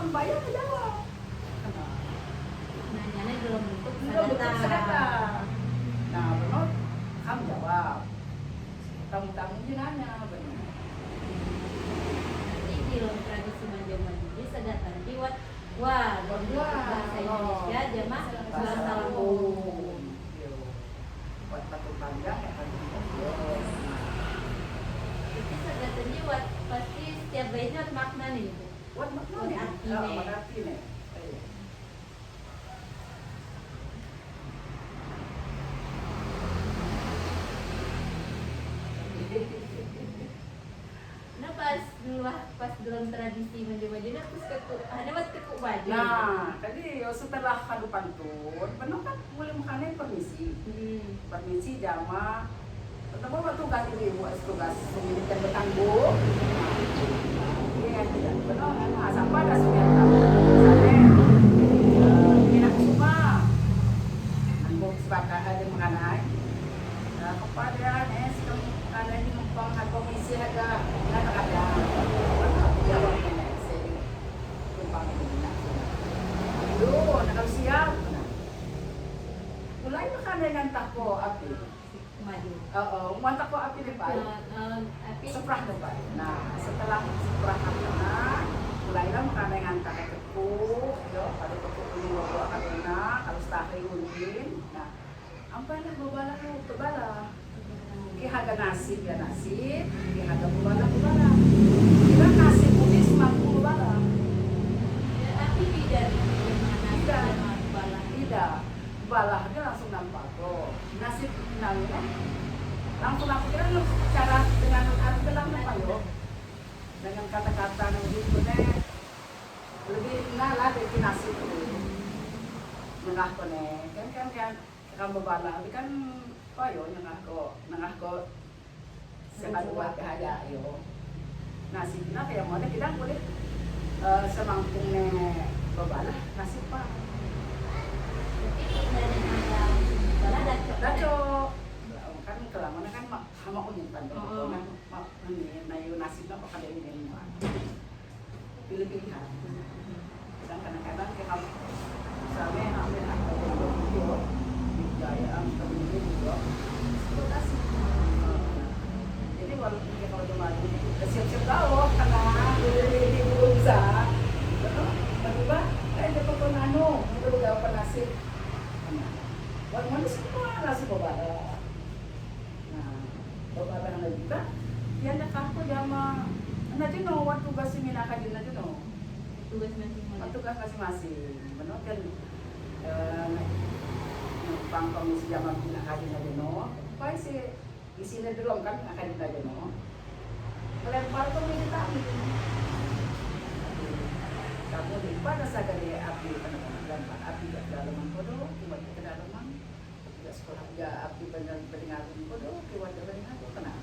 kamu bayar ke Jawa. Nanyanya dalam bentuk Belum betul sadata. sadata. Nah, benar kamu jawab. Tamu-tamu dia nanya, benar. Jadi di dalam tradisi Majapahit sadata nanti wah bahasa Indonesia jamaah bahasa Lampung. Buat batu panjang ya kan. Jadi sadatanya pasti setiap baitnya ada makna nih. Buat makna Buat nih. arti Ah, nih. buat arti nih. Nah pas dalam tradisi Majapahit terus ada buat kekuk baju. Nah, tadi setelah kadu pantun, benar kan boleh makannya permisi. Permisi jama. Pertama waktu tugas ini buat tugas pemilikan betangguh. Iya, tidak benar. Nah, sampai ada sudah sampai minat semua. Nanggung sebagai ada mengenai. Kepada ada di Mempang komisi ada ada. Ya, saya tumpang minat. Aduh, nak siap. Mulai makan dengan tako api. Maju. Mau tako api depan. Api Seprah depan. Nah, setelah seprah makanan, mulailah makan dengan kakek tepuk, yo, pada tepuk ini bawa karena kalau setahri undin. Nah, apa yang bobala lu kebala? Ki harga nasi ya nasi, ki harga bobala. Kira nasi putih semangkuk bobala. api tidak Tidak. bala. Tidak, balahnya langsung nampak tuh. Nasi pinangnya langsung aku kira lu cara dengan arti dalam apa yo? Dengan kata-kata yang gitu nih lebih ngalah dari nasi itu. Nengah ko nih, kan kamu bala, tapi kan yo nengah ko sekali buat bahaya yo. Nasi kita kayak mana kita boleh semangkung nih bala nasi pak. Daco kan kelamaan kan hama unyit pan kan nayo nasi na pakada ini mah pilih-pilihan dan kadang-kadang kayak kamu misalnya ambil apa video gaya ambil juga nasi jadi walaupun kita kalau maju siap-siap tahu karena ini belum bisa tiba-tiba dapat penanu itu dapat nasi. Buat manusia semua nasi bobala. Nah, bobala na juga. Yan nakako jama. Na dino waktu tugas minaka din na dino. Tugas masing-masing. Tugas masing-masing. Benar kan? Pang komisi jama minaka din na dino. Pai si isina dulong kan akan din na dino. Melempar komisi kami. Kamu di pada sagari api pandangan api dak dalaman kodo, kiwat ke dalaman. Tidak sekolah ya api pendengaran kodo, kiwat ke pendengaran kena.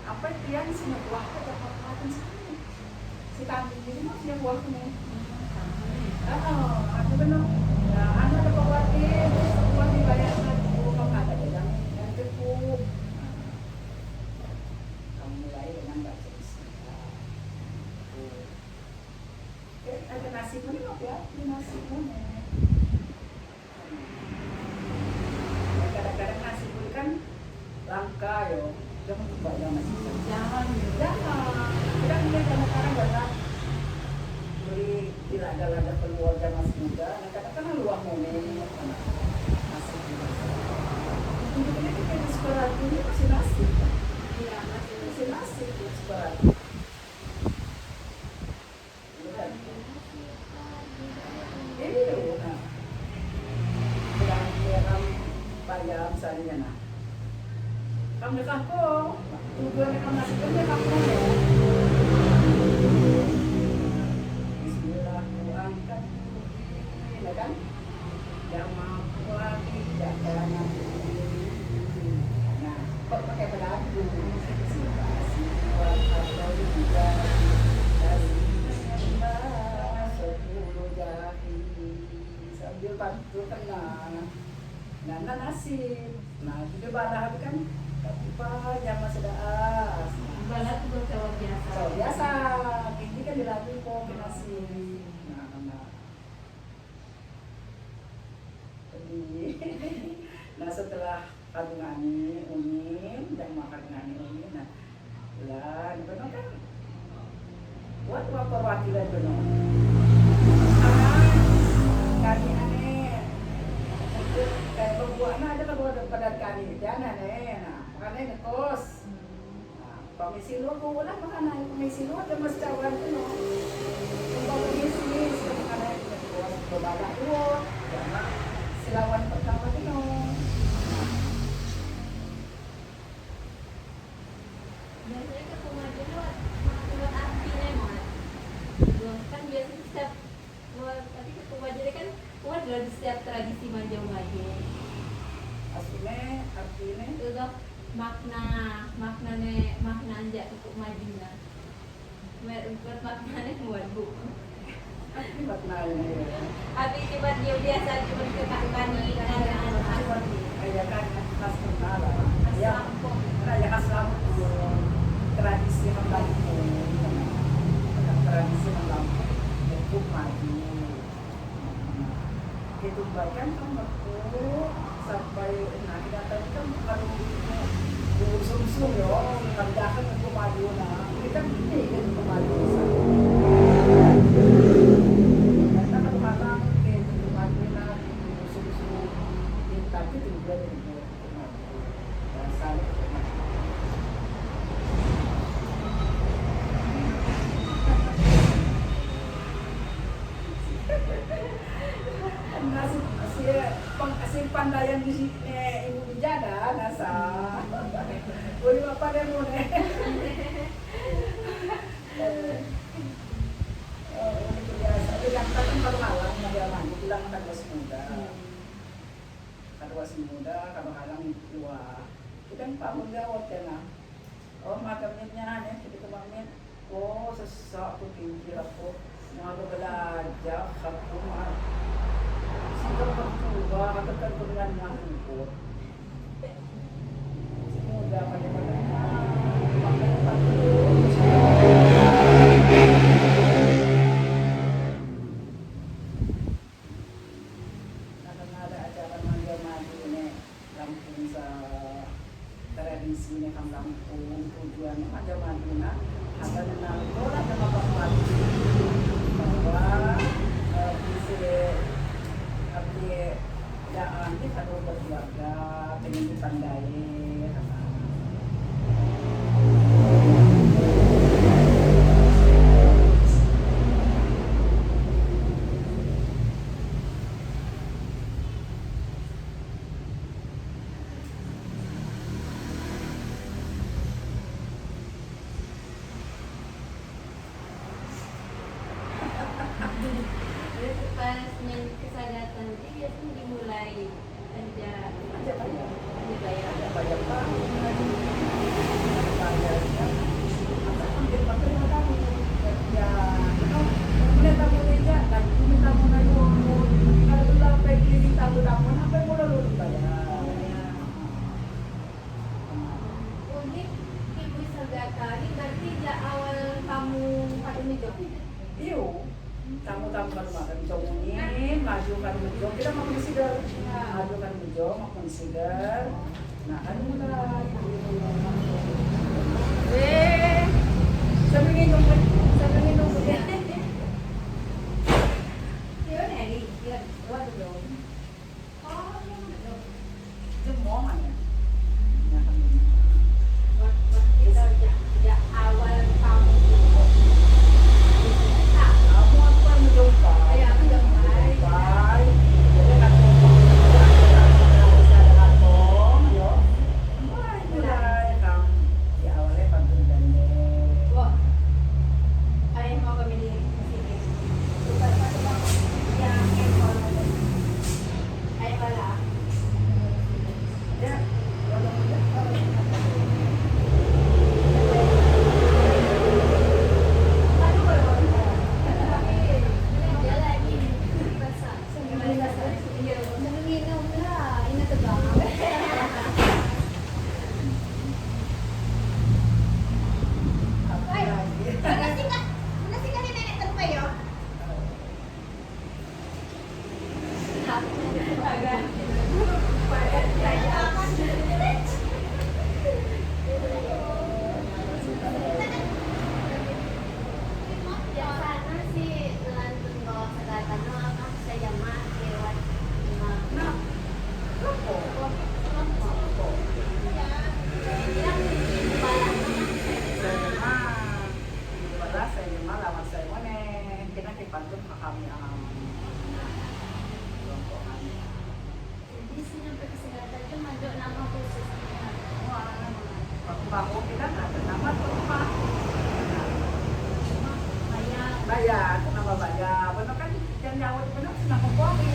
Apa dia di sini buah ke dapat makan sini. Si kambing ini mah dia buah ini. Aku benar. Ya, anda ada khawatir, semua dibayar rumah ada yang cukup. Kamu mulai dengan baca bismillah. Ada nasi kuning ya, nasi kuning. Kadang-kadang nasi kuning kan langka yo, jangan kebayang nasi kuning. Jangan. Kadang dia kadang-kadang banyak beli di lada-lada keluarga masih muda, kadang-kadang luang momen nasi kuning. Ini kita di sekolah ini masih nasi. Iya, masih nasi di sekolah. Misalnya nah, kamu dekat kok, tujuannya kamu nasi kerja kamu ya. Bismillah, aku angkat, ya kan? Yang mampu lagi, jangan nah, kok pakai peladu? Atau juga dari 10 jari sambil bantu tenang. Nah, nasib. Nah, itu bala kan tapi pak jama sedaas. Bala itu bercawar biasa. Biasa. Ini kan dilatih kok. masih. Nah. Jadi, nah setelah kadungani umin, dan makan ngani umin, nah, lah, benar kan? Buat perwakilan benar. Kami aneh, kayak pembuatnya ada kan pada kami jangan nah, makanya ngekos. Komisi lu ko wala makana komisi lu ada mas cawan ko no. Kung komisi makana ko bala ko ya silawan pertama ko no. Biasanya ke Kumaji lewat artinya Mat. Kan biasanya setiap tapi ke Kumaji kan ada di setiap tradisi Majapahit. Aslinya artinya Itu dok makna anja untuk majunya. Buat maknanya buat bu. ini maknanya ya. Tapi coba dia biasa cuma ke kani Kayak kan khas Nusantara. Ya, kayak khas Lampung. Tradisi Lampung. Tradisi Lampung untuk maju. Itu bahkan kan waktu sampai nanti datang kan kalau sum-sum ya, kerjakan untuk maju nah. Kita ini kan untuk maju karena kadang-kadang untuk maju nah, sum-sum tapi juga untuk maju. Rasanya untuk maju. Asing pandayan di sini ibu bijada nasa boleh apa deh mau nih biasa yang tadi baru malam dia mandi bilang kan masih muda kalau halang dua kita pak muda waktu na oh makamnya nih kita kemarin oh sesak aku pinggir aku mau belajar aku mah sikap berubah akan dengan yang ikut semoga pada ada acara maju nih Lampung sa tradisi nih kan Lampung tujuan ada maju nah ada dengan orang sama bahwa bisa ya nanti satu berkeluarga pengen ditandai pas kesadatan dia biasanya dimulai aja bayar bayar unik ibu Sagata ini berarti sejak awal kamu pandemi iyo tamu-tamu kan makan comongin maju kan mujo kita mau konsider maju kan mujo mau konsider nah kan mulai sambil minum ya iya nih iya waduh dong oh jemohan ya kita sejak awal kamu Wah, ayah mau kami Biasanya sih lanjut bawa segala apa saya mah lewat Nah, lopo. Lopo. yang balang Saya mah, wala saya mah lawan saya mana, kena kipantun ke kami ang lopo kami. di sini sampai kesehatan itu mandok nama khusus. Baku-baku kita nggak ada nama tuh mah. Banyak Bayar, nama bayar. Benar kan yang nyawat benar senang kompomi.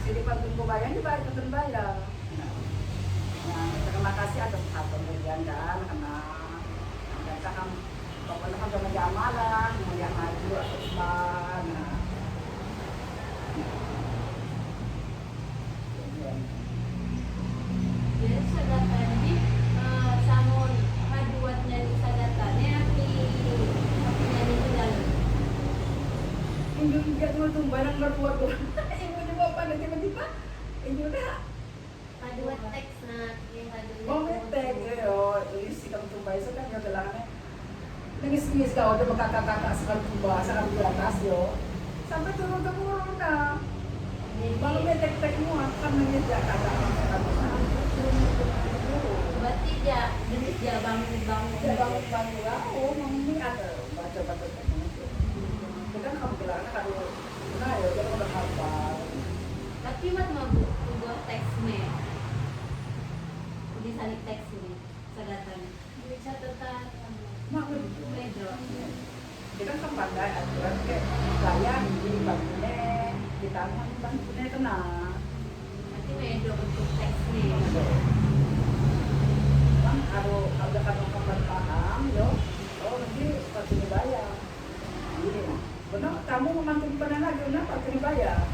Sini pantun ko bayar, di bayar pantun bayar. Nah, terima kasih atas pemberian dan karena mereka kan pokoknya kan sama jamalan, yang maju atau mana. jadi sadatan di samun haduat dari sadatannya api nyanyi di dalam. Inyo dia tuh barang berbuat tuh. Inyo juga apa nanti tiba-tiba. Inyo dah. Haduat teks na yung haduat. Oh, metek yo, isi kamu tumbay so kan yo kailangan nangis-ngis ka o magkakakaka sa kaltumba sa di atas yo. Sampai turun-turun na. Bago metek-tek mo ha, kami nangidya ka sa kaltumba. Berarti dia jenis dia bangun-bangun. Dia bangun-bangun lah, oh mami ada baca-baca teknik. Kita kamu kailangan kalau nah yo dia udah hafal. Tapi mat mabuk buat teksnya. Di salik teksnya sadatan. Di catatan Mak begitu. medro. Kita kan pandai aturan kayak saya di bangunnya kita mau bangunnya kena. Berarti medro untuk teksnya. Bang, kalau ada kamu paham, yo, oh nanti pasti dibayar. Ini, benar kamu memantau pernah lagi, benar pasti dibayar.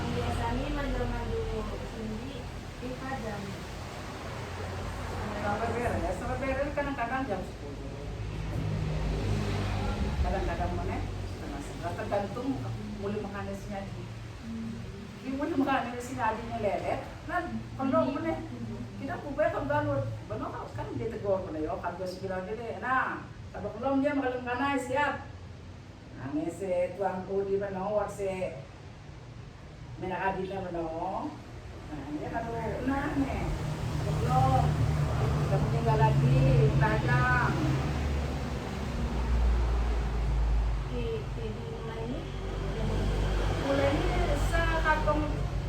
Biasanya madu-madu sendiri di Padang. Sampai beres kadang-kadang jam 10. Kadang-kadang mana setengah 11, tergantung mulai mekanisnya. Gimana mekanisnya adanya lelet, nah kalau mana kita pupaya kan galur, benar kan dia tegur mana yo, kan gue bilang gini, nah kalau belum dia makan kana siap. Nah nese tuang di mana warse menakadi na mana, nah dia kalau nah nih, belum, kamu tinggal lagi, tajam. Mulai ini Mulai ini sa katong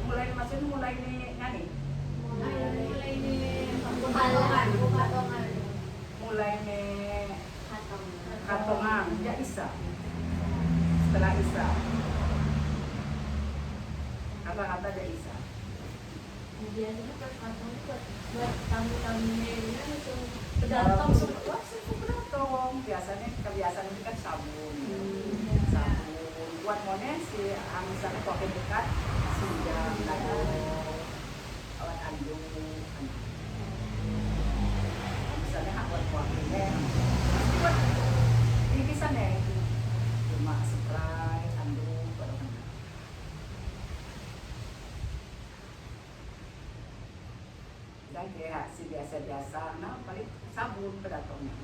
mulai maksudnya mulai ini ngani, mulai ini patungan. mulai ini Katong. katongan, ya isa. Setelah isa, kata-kata ya isa. Biasanya pas katong buat tamu-tamunya ini langsung Datang berdatang semua, datang. Biasanya kebiasaan itu kan sabun, sabun. Buat monen si misalnya pakai dekat sinjam, lalu alat andung. Misalnya buat pakai buat bikisan ya itu cuma spray, andung, baru kena. Dan kayak si biasa-biasa, nah paling sabun pedatongnya.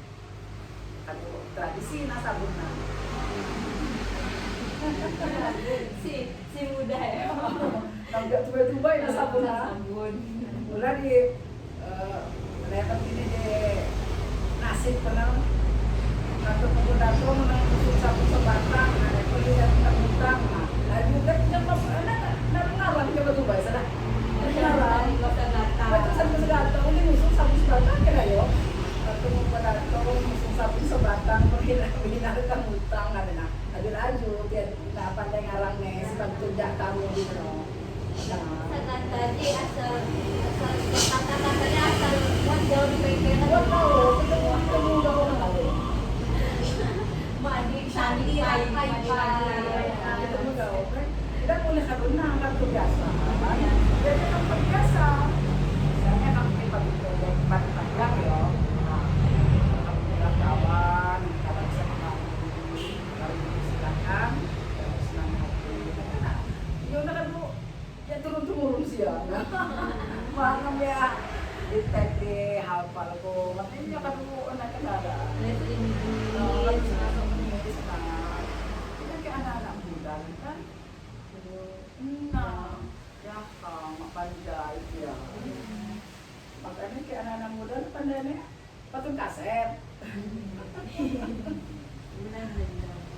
Kalau tradisi nah sabun nah. si muda ya. Nggak tuba-tuba na sabun nah. Sabun. Mula di lepas ini di nasib pernah atau dato menang kusuk sabun sebatang, ada pun dia utang. Nah juga jangan narangalan dia betul baik sana. Narangalan. Betul sabun sebatang, ini musuh sabun sebatang kira yo. Atau mau dato musuh sabun sebatang, menghina utang ada na. Ada laju dia pandai ngarang nih sebab tunjak kamu di mana. Nah. Tadi asal kata-katanya asal buat jauh di bengkel. Wow, ketemu orang lain. Mandi sandi pai. Ketemu orang. Kita boleh karena kan biasa. Jadi kan biasa. Mga kaya, detect di hafal ko. Matinya ka doon na kanara. Let's Tapos English. na ako kumilis na. Kaya kaya anak bulan kan? Na, kaya ka, mapanday siya. Pag-ano kaya anak bulan, panday na patong kaset.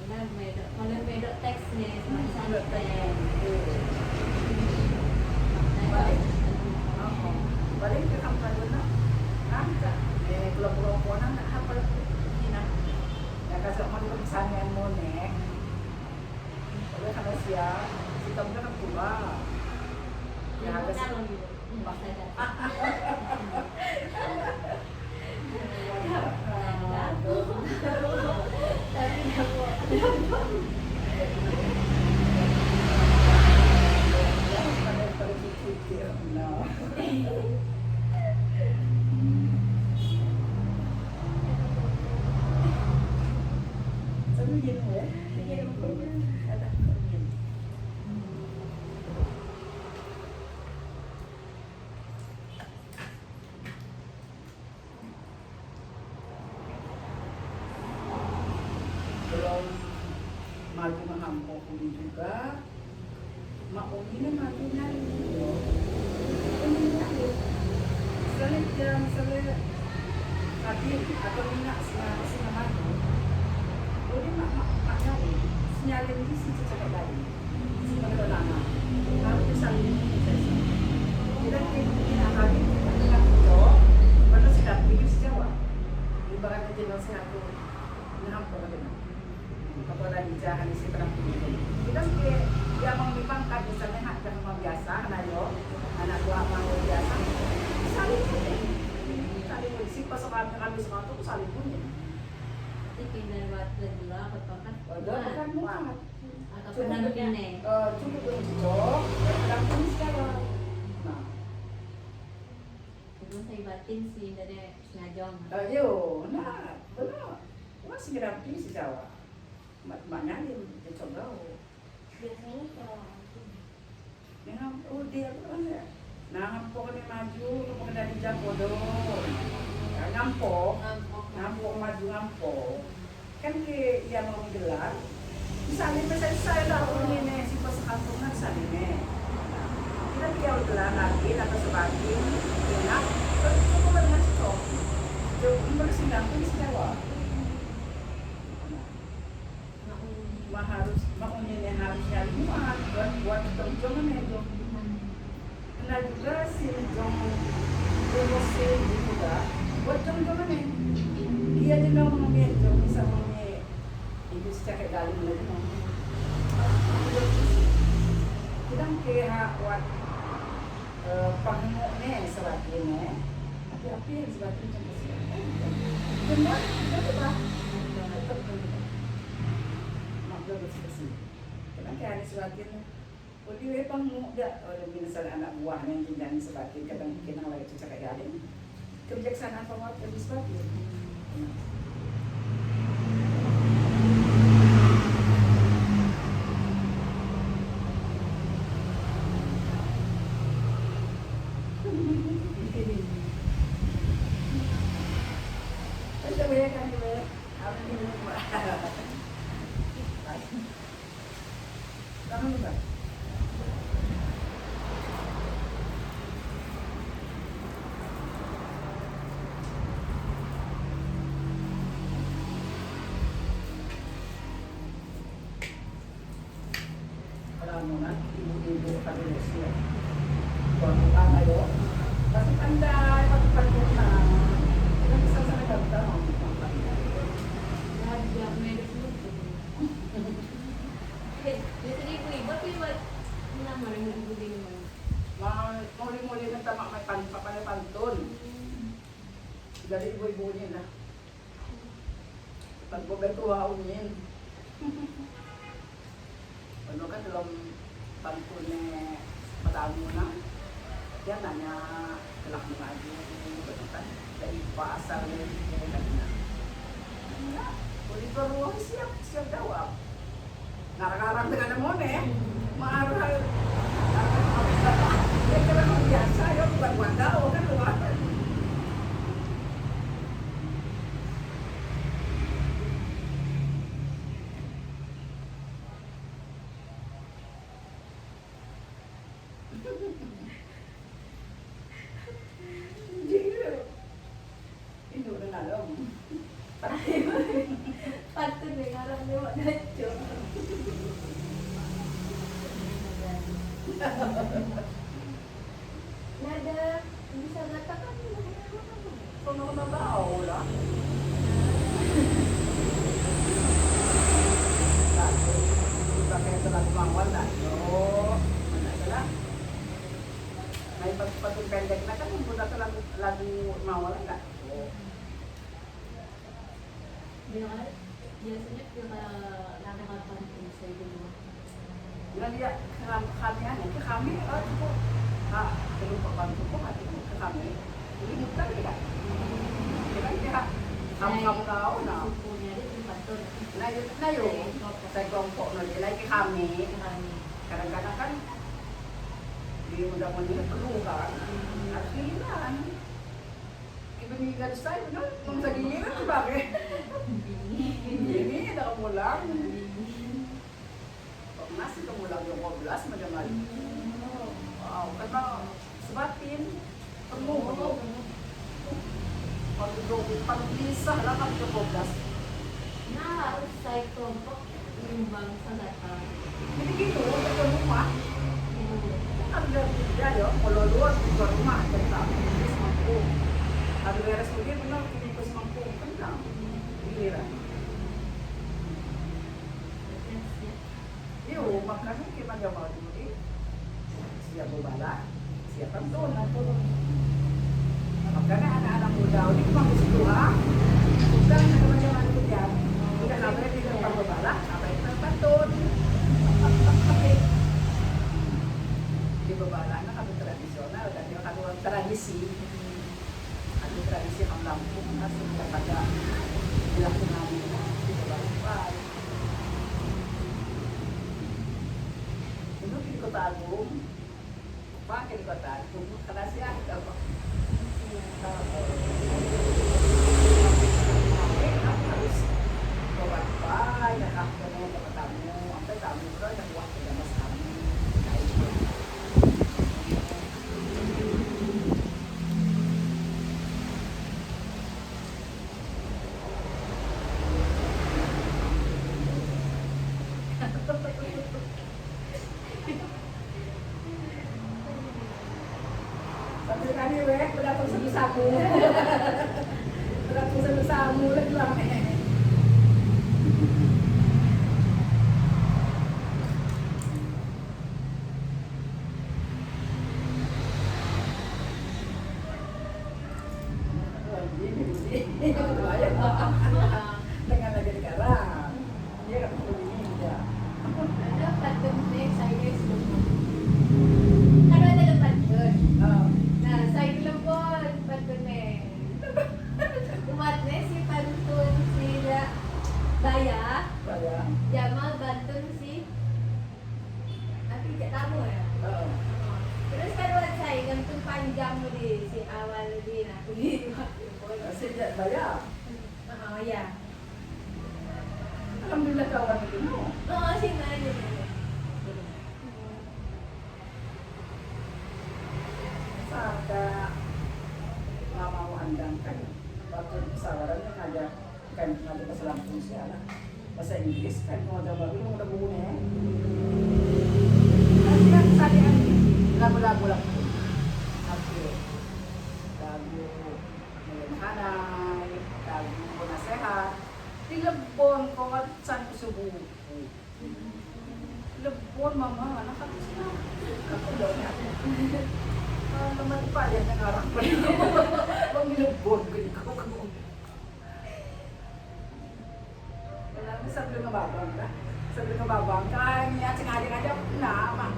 Benar medok teksnya Udah tanya. Balik. Balik ke kampung dulu. Nanti, pulau-pulau mana nak hafal Cina. Ya kasih mau di pesanan monek. Oleh karena siang, kita mungkin nak tua. Ya habis. Tapi Belum maju menghampok ini juga, mak ini maju nyari. Misalnya dia misalnya hadir atau minyak singa maju, boleh mak nyari, sinyalin di sisi cakap lain, si pengelolaan, harus disalin sesi. Kita kena hadir dengan itu, pada sedang pikir sejauh, ibaratnya jenis satu menghampok dengan. Kapag nagjahan si Trapito. Kita dia mengembangkan misalnya hak yang biasa, anak dua mau biasa, saling punya. Saling punya. Si pasokan kami semua itu saling punya. pindah buat kedua kan? Udah kan muat. Atau pernah pindah? Cukup untuk dan punya sekarang. Nah, Terus saya batin sih dari Senajong. ayo, nah, benar. Masih kira si Jawa. Maknya dia coba. Biasanya kalau Dengan dia kan ya. Nah, ngampok ni maju, ngampok dari Jakodo. Ngampok maju ngampok. Kan ke yang mau gelar. Misalnya saya tahu ini si pasakantungan sana. Kita dia gelar lagi atau sebagian enak. Terus kita dengan stok. Jadi bersindang pun sewa. Harus makanya harus nyari muat buat terjemahan itu. Nah juga si promosi juga buat terjemahan ini. Dia juga mengambil jom bisa mengambil itu secara dalam lagi. Kita kira buat pangmuknya sebagainya. Tapi yang sebagainya macam apa? Benar, betul. Bersih. Kenapa hari sebagian boleh pangmu dah oleh misalnya anak buahnya yang tinggal sebagian kadang kenal lagi cakap galin kebijaksanaan penguat lebih sebagian. Ibu-ibu kami Rusia. Kalau kayo, pasti pandai, pasti pandai. Kita bisa sana kita mau pandai. dia medis itu. Jadi ibu-ibu tuh buat nama dengan ibu di mana? Muli-muli na tamak may pantun. Dari ibu-ibunya na. Pagpagatuwa unyin. Ano kan dalam pantunnya padamu na, dia nanya telah mengaju, betul kan? Dari pasar ni, dia kata, boleh beruang siap jawab. Ngarang-ngarang dengan mone, marah. Dia kira dia Indo na alam. Patut ni ngarang lewat dacu. Nada bisa katakan Kung ako nabao, wala. Dati, iba kaya ito lang wala. Wala ka lang. May pagpatupendek na kan, muna ka lagi mawala ka. biasanya kita nakakapan sa dulu. Bilang dia kami hanya ke kami, cukup. Terus bantu kok hati ke kami. Ini bukan kita. Kita dia kamu tahu nah. Sukunya dia tempat tuh. Nah yo, saya kelompok nanti lagi kami. Kadang-kadang kan di undang-undang perlu kan. Akhirnya ibigay saya benar, kung sa giliran bakit? Ini ada kemulang. Kok masih kemulang yung 12 macam wow, karena sebatin perlu. Kalau bisa lah kan 12. Nah, harus saya kelompok imbang sa data. Jadi gitu, ke rumah. Ada dia yo, kalau luar di rumah kita mampu. Ada beres begini benar kita mampu tenang. Giliran. Yo, makanya kita nggak mau dulu siap berbala, siap kantun. Makanya anak-anak muda ini masih sekolah, bukan macam-macam kerja. Udah kabarnya di tempat berbala, apa itu kantun. Di berbala, anak kami tradisional dan dia kami tradisi. Kami tradisi orang Lampung, masih pada dilakukan di berbala. Dulu di Kota Agung, pakai di Kota Agung, karena siapa? Harus bawa banyak kamu dapat tamu, sampai tamu itu ada buat kerja mas kami. Sambil kami berdatang sebesamu, berdatang sebesamu lagi lah. Dengan lagi sekarang, dia kan begini dia. Ada patut nih saya sebelum. Kan ada patut. Nah, saya kelompok patut nih. Umatnya si pantun si Daya, Saya, Jamal Bantun si Tapi tamu ya. Terus kan buat saya gantun panjang di si awal di aku di sejak saya, Oh ya. alhamdulillah kawan itu. Oh sini aja. Saya nggak mau andangkan waktu pesawaran ngajak kan ngajak bahasa Lampung siapa bahasa Inggris kan mau coba dulu udah bunyi nanti kan saya lagu-lagu Lampung lagu Melenhanai lagu Nasehat di Lebon kawat san subuh Lebon mama anak aku sih aku udah naman pa yan ang harap ko. Bang nilubog ko. Kaya sabi nga babang ka. Sabi nga babang ka. Niya singali nga dyan na.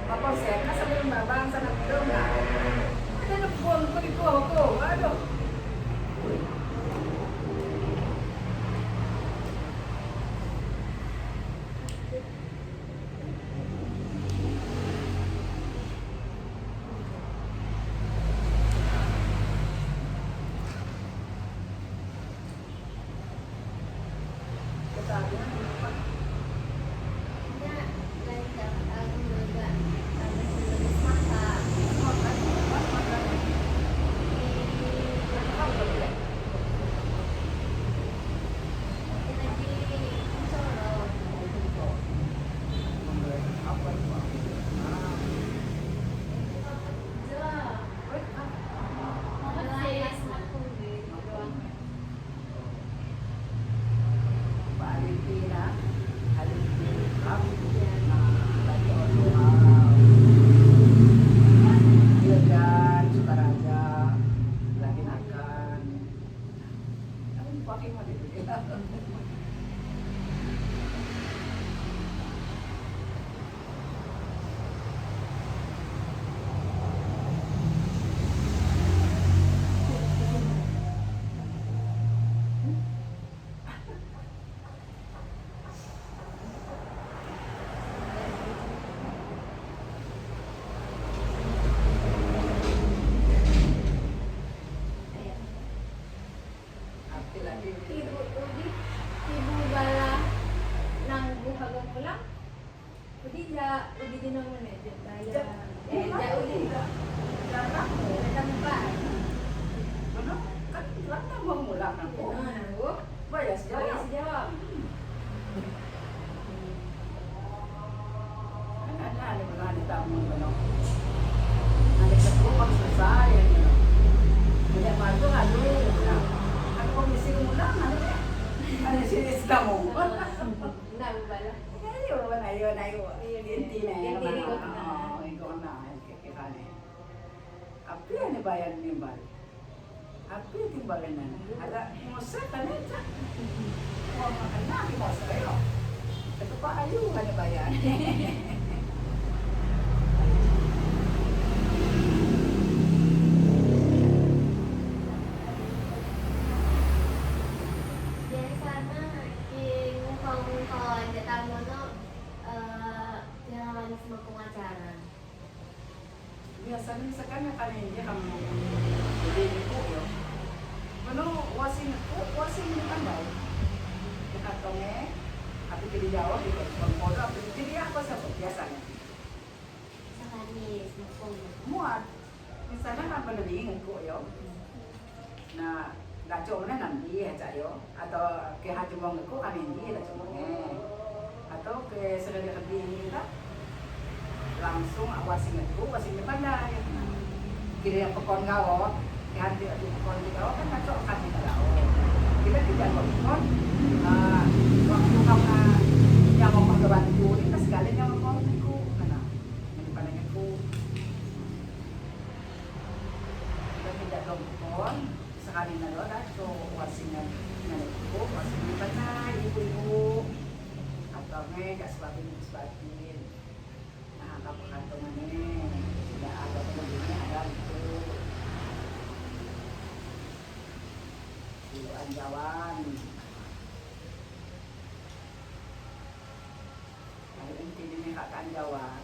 Maponsek na sabi nga babang sa nagdong na. Nilubog ko dito ako. Ano? Sabi nga, Ya, lain kali aku juga sama siya ulitin naman eh. Kaya, Jauh juga. Jarang. Tempat. Ano? Kan lang na mamula na po. Bayas Bayas jawab. jawab. Ano ba na tamo ano? Ano sa po pag susay ano? Kaya mago ano? Ano ko mising mo lang ano? Ano sinis ka mo? Nabala. Ayo. Inti na yan. Oo, ikaw na. Kikikani. Api ano ba yan nimbal? Api timbalan na. Ada musa ka na siya. Huwag makana, kita sa'yo. Ito pa ayo, ano ba yan? Biasanya yung kawan-kawan datang mono manis mo pengacara. Biasanya sa kanya kanina kamu hindi po yun. Ano, wasing ni tambay. Kinatong api kinijawa, pagpodo, api kinijawa ako sa biasanya. Sa kanis mo pong Muat, misalnya apa nalingan ko yun, na gaco na nanti aja yo, atau ke hati mong ko kanindi na cuma atau ke sekali lebih kita langsung wasing na pala kira yang pekon gawo ke hati atu pekon di gawo kan gaco kan di gawo kita tidak pekon waktu kamu yang mau bantu ini sekali yang mau ku mana pandangan ku kita tidak pekon sekali na lo dah so wasing na ko wasing pa na ibu atau gak sebatin nah kalau kantongan ini tidak ada pembelinya ada itu siluan jawan ada intinya kakak jawan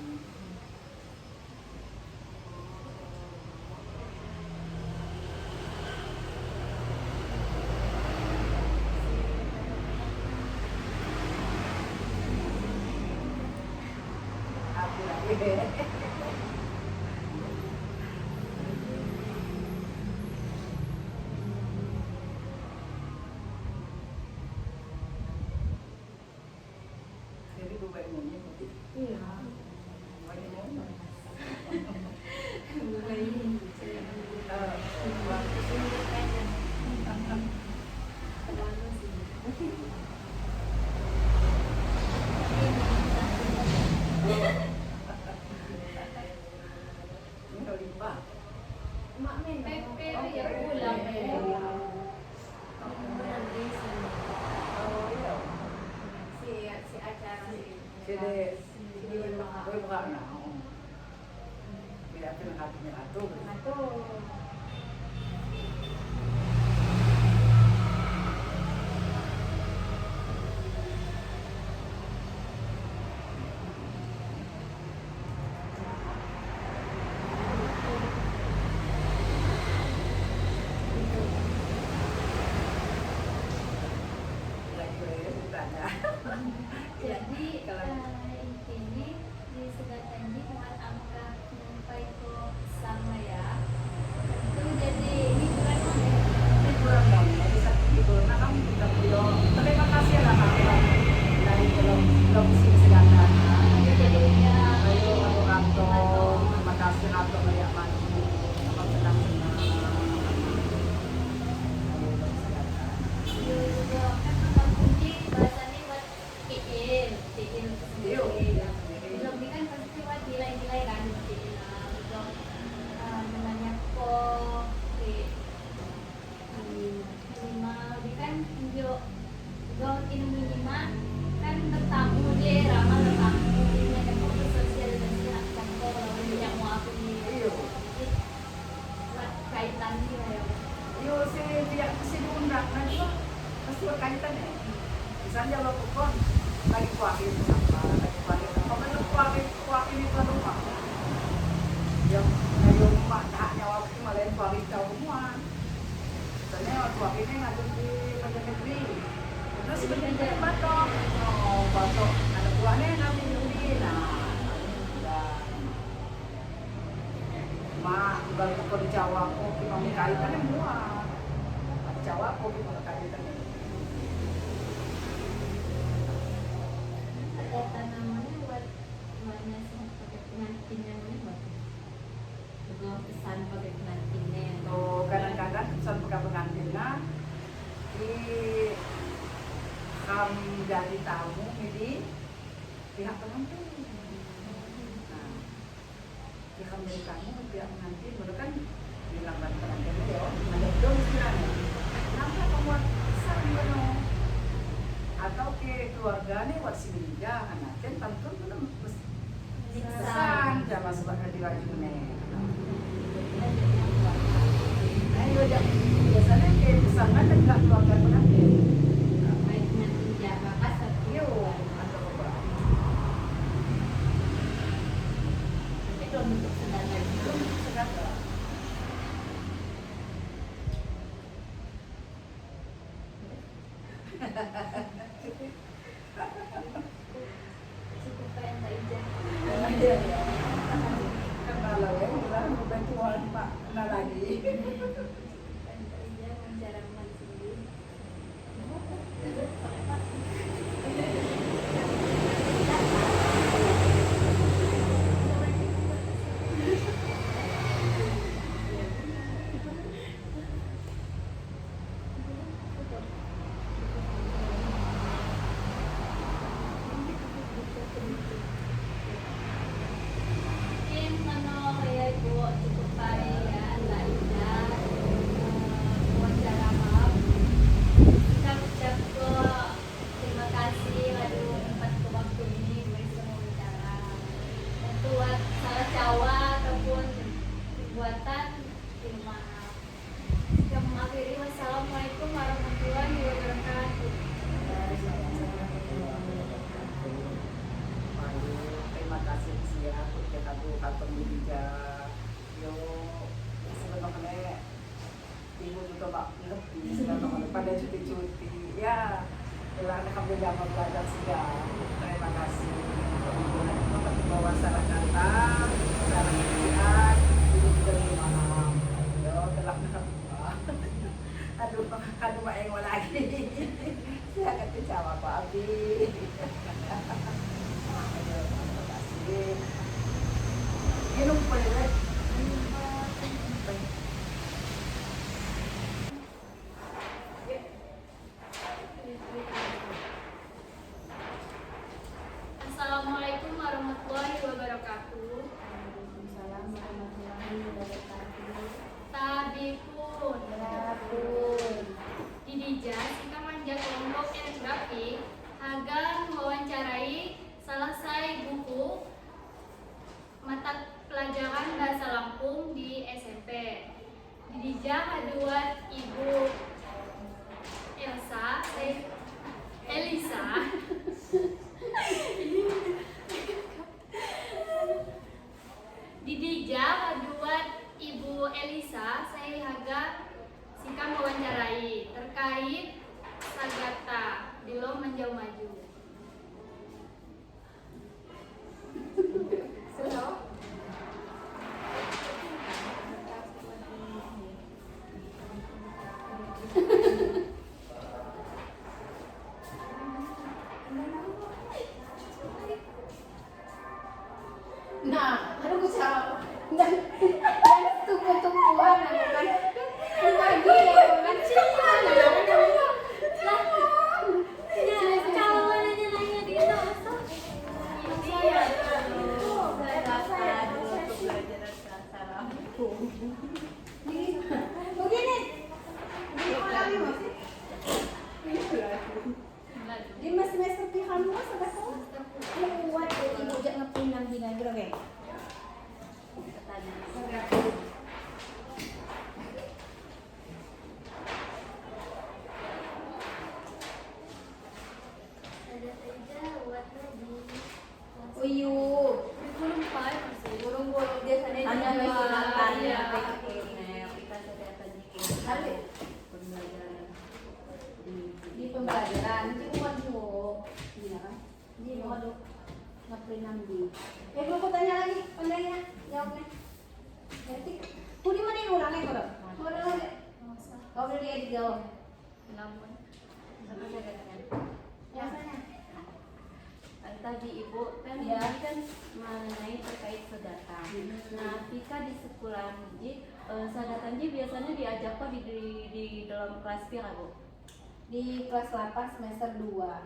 jadi gue baik ngomongnya putih. iya. Baik ngomong. Ini kalau limpah. Mak men pepe ya pulang ya. Oh iya. Si acara Jadi gue buka na. Tidak pernah hatinya atuh. Atau jadi ini di sebelah janji muat angka sampai ke sama ya itu jadi hiburan mana Liburan dong, bisa libur. Nah kamu kita beliau. Terima kasih lah kakak dari belum sih segala. jadi ya Ayo aku kantor. Terima kasih kantor melihat maju. Apa senang. Ayo belum segala. juga kan kalau kunci bahasanya buat kiin Iyo. belum ini kan pasti buat nilai-nilai kan kiin belum namanya kok minimal di kan hijau ini minimal kan bertamu dia ramah bertamu ini ada foto sosial dan siap kantor lalu yang mau aku ini Iyo. kaitan sih ya Iyo si tidak mesti diundang. Nah itu pasti berkaitan ya. Misalnya lo pukul lagi kuahin apa, lagi kuahin apa, kalau kuahin itu rumah. Yang ayo rumah tak nyawa malah kuahin tahu rumah. Misalnya kuahinnya ngadu di Pajak Negeri. Terus sebenarnya batok, batok ada buahnya nanti di nah kaitannya muat. Jawa kok gitu kaitannya. Ada tanamannya buat mana sih pakai pengantinnya mana buat juga pesan pakai pengantinnya. Tuh kadang-kadang pesan pengantinnya di dari tamu jadi pihak pengantin. Nah, pihak dari kamu pihak pengantin, mereka kan bilang kan pengantin ya, ada dong istilahnya. Kenapa kamu besar gitu? Atau ke keluarga nih buat si meja, anak kan tantun belum pesan sama sebagai dirajunnya. Nah, iya biasanya ke pesanan dan nggak keluarga pengantin. Baik pengantin Jawa kasar. Yo, atau apa? Tapi kalau bentuk sederhana Belum sedap. cukup kayak Mbak Ija. Iya, iya. Kenal ya, bilang bukan cuma Pak kenal lagi. Mbak Ija cara mandi. Mungkin kalau kayak Ibu cukup baik ya Mbak Ida wawancara maaf kita ucap ke terima kasih aduh tempat ke waktu ini bisa wawancara untuk buat salah Jawa ataupun perbuatan terima maaf. Kita mengakhiri wassalamualaikum warahmatullahi wabarakatuh. Terima kasih ya, kita tahu kantor media. Yo, sebenarnya ibu juga pak ngerti sebenarnya pada cuti-cuti. Ya, telah alhamdulillah belajar sudah. Terima kasih. Untuk wawancara kata, cara melihat, ibu juga malam. Yo, telah aduh Mak Engo lagi. Saya akan kecewa Pak Abi. Terima kasih. Minum boleh. Assalamualaikum warahmatullahi wabarakatuh. Waalaikumsalam warahmatullahi wabarakatuh. Tabipun. Didija Sika Manja kelompok etnografi agar mewawancarai selesai buku mata pelajaran bahasa Lampung di SMP. Didija haduat Ibu Elisa Didija haduat Ibu Elisa saya haga sika mewawancarai terkait sagata bilo menjauh maju. Nah, aduh bisa dan tumbuh-tumbuhan aku kan lagi ya kan begini di semester pihak lu sampai sekolah buat ibu jangan ngepinang di negara kayak uyu burung-burung biasanya Hanya di bagi luar. makan Iya. ya, bagi kita sudah tadi Hari pembelajaran di pembelajaran di rumah dulu iya kan di rumah dulu ngapain nambi aku tanya lagi pandainya jawabnya nanti di mana yang ulangnya kalau Kau beli edit jauh. Namun Sama saya katakan. Ya sana. tadi ibu kan Ya. ini kan mengenai terkait sedata. Nah, Vika di sekolah Ji, sedatan Ji biasanya diajak kok di dalam kelas pira bu? Di kelas 8 semester 2.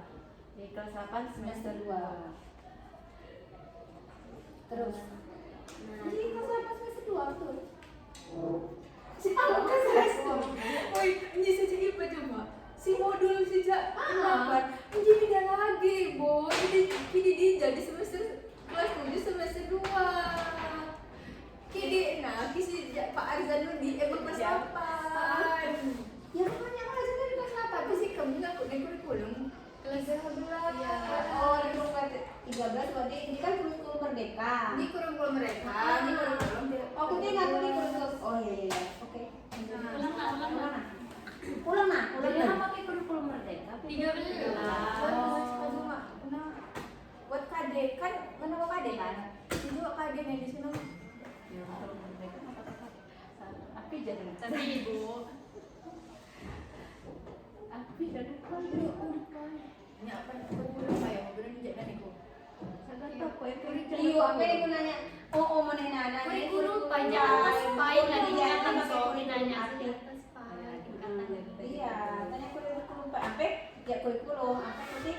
Di kelas 8 semester 2. Terus. Nah, Di kelas 8 semester 2 tuh. Siapa kelas 1? Woi, ini saja ibu cuma si modul sejak kenapa? Ini beda lagi, Bu. Ini jadi semester kelas 7 semester 2. Kini nah, kisi Pak Arzanuddin emang kelas 8. Ya makanya aku aja dari kelas 8. Tapi sih kamu ngaku di kurikulum kelas 12. Ya. Oh, di kelas 13 berarti ini kan kurikulum merdeka. Ini kurikulum mereka, ini kurikulum Oh, aku tinggal di kurikulum. Oh iya iya. Oke. Pulang nah. Jadi apa pakai kurikulum merdeka? 13. Buat KD kan, kenapa KD kan? Ini juga KD nih di sini. Ya, kurikulum merdeka apa-apa. Api jadi. tapi ibu Api jadi. Ini apa? Kurikulum saya, bener dijak dan ibu. Saya tahu kok itu Iyo, apa yang gunanya? Oh, mana nana? kurikulum panjang atas pain lah tingkatan so nanya Iya, atas pain tingkatan. iya. Tanya kurikulum apa? Ya kurikulum apa berarti?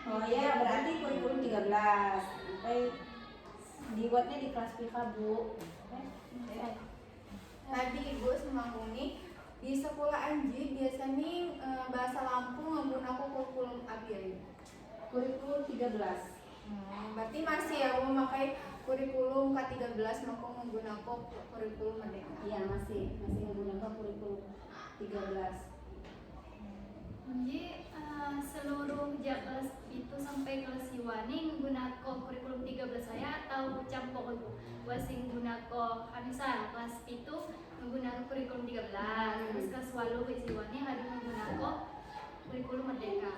Oh ya, berarti kurikulum 13. Sampai dibuatnya di kelas PK, Bu. Tadi ibu sama Muni di sekolah Anji biasanya bahasa Lampung menggunakan kurikulum ABI. Kurikulum 13. Berarti masih ya memakai kurikulum K13 maka menggunakan kurikulum Merdeka. Iya, masih menggunakan kurikulum 13. Jadi seluruh kelas itu sampai kelas Iwani menggunakan kurikulum 13 saya atau campur ibu. Wasing menggunakan misal kelas itu menggunakan kurikulum 13, terus kelas walu ke Iwani harus menggunakan kurikulum merdeka.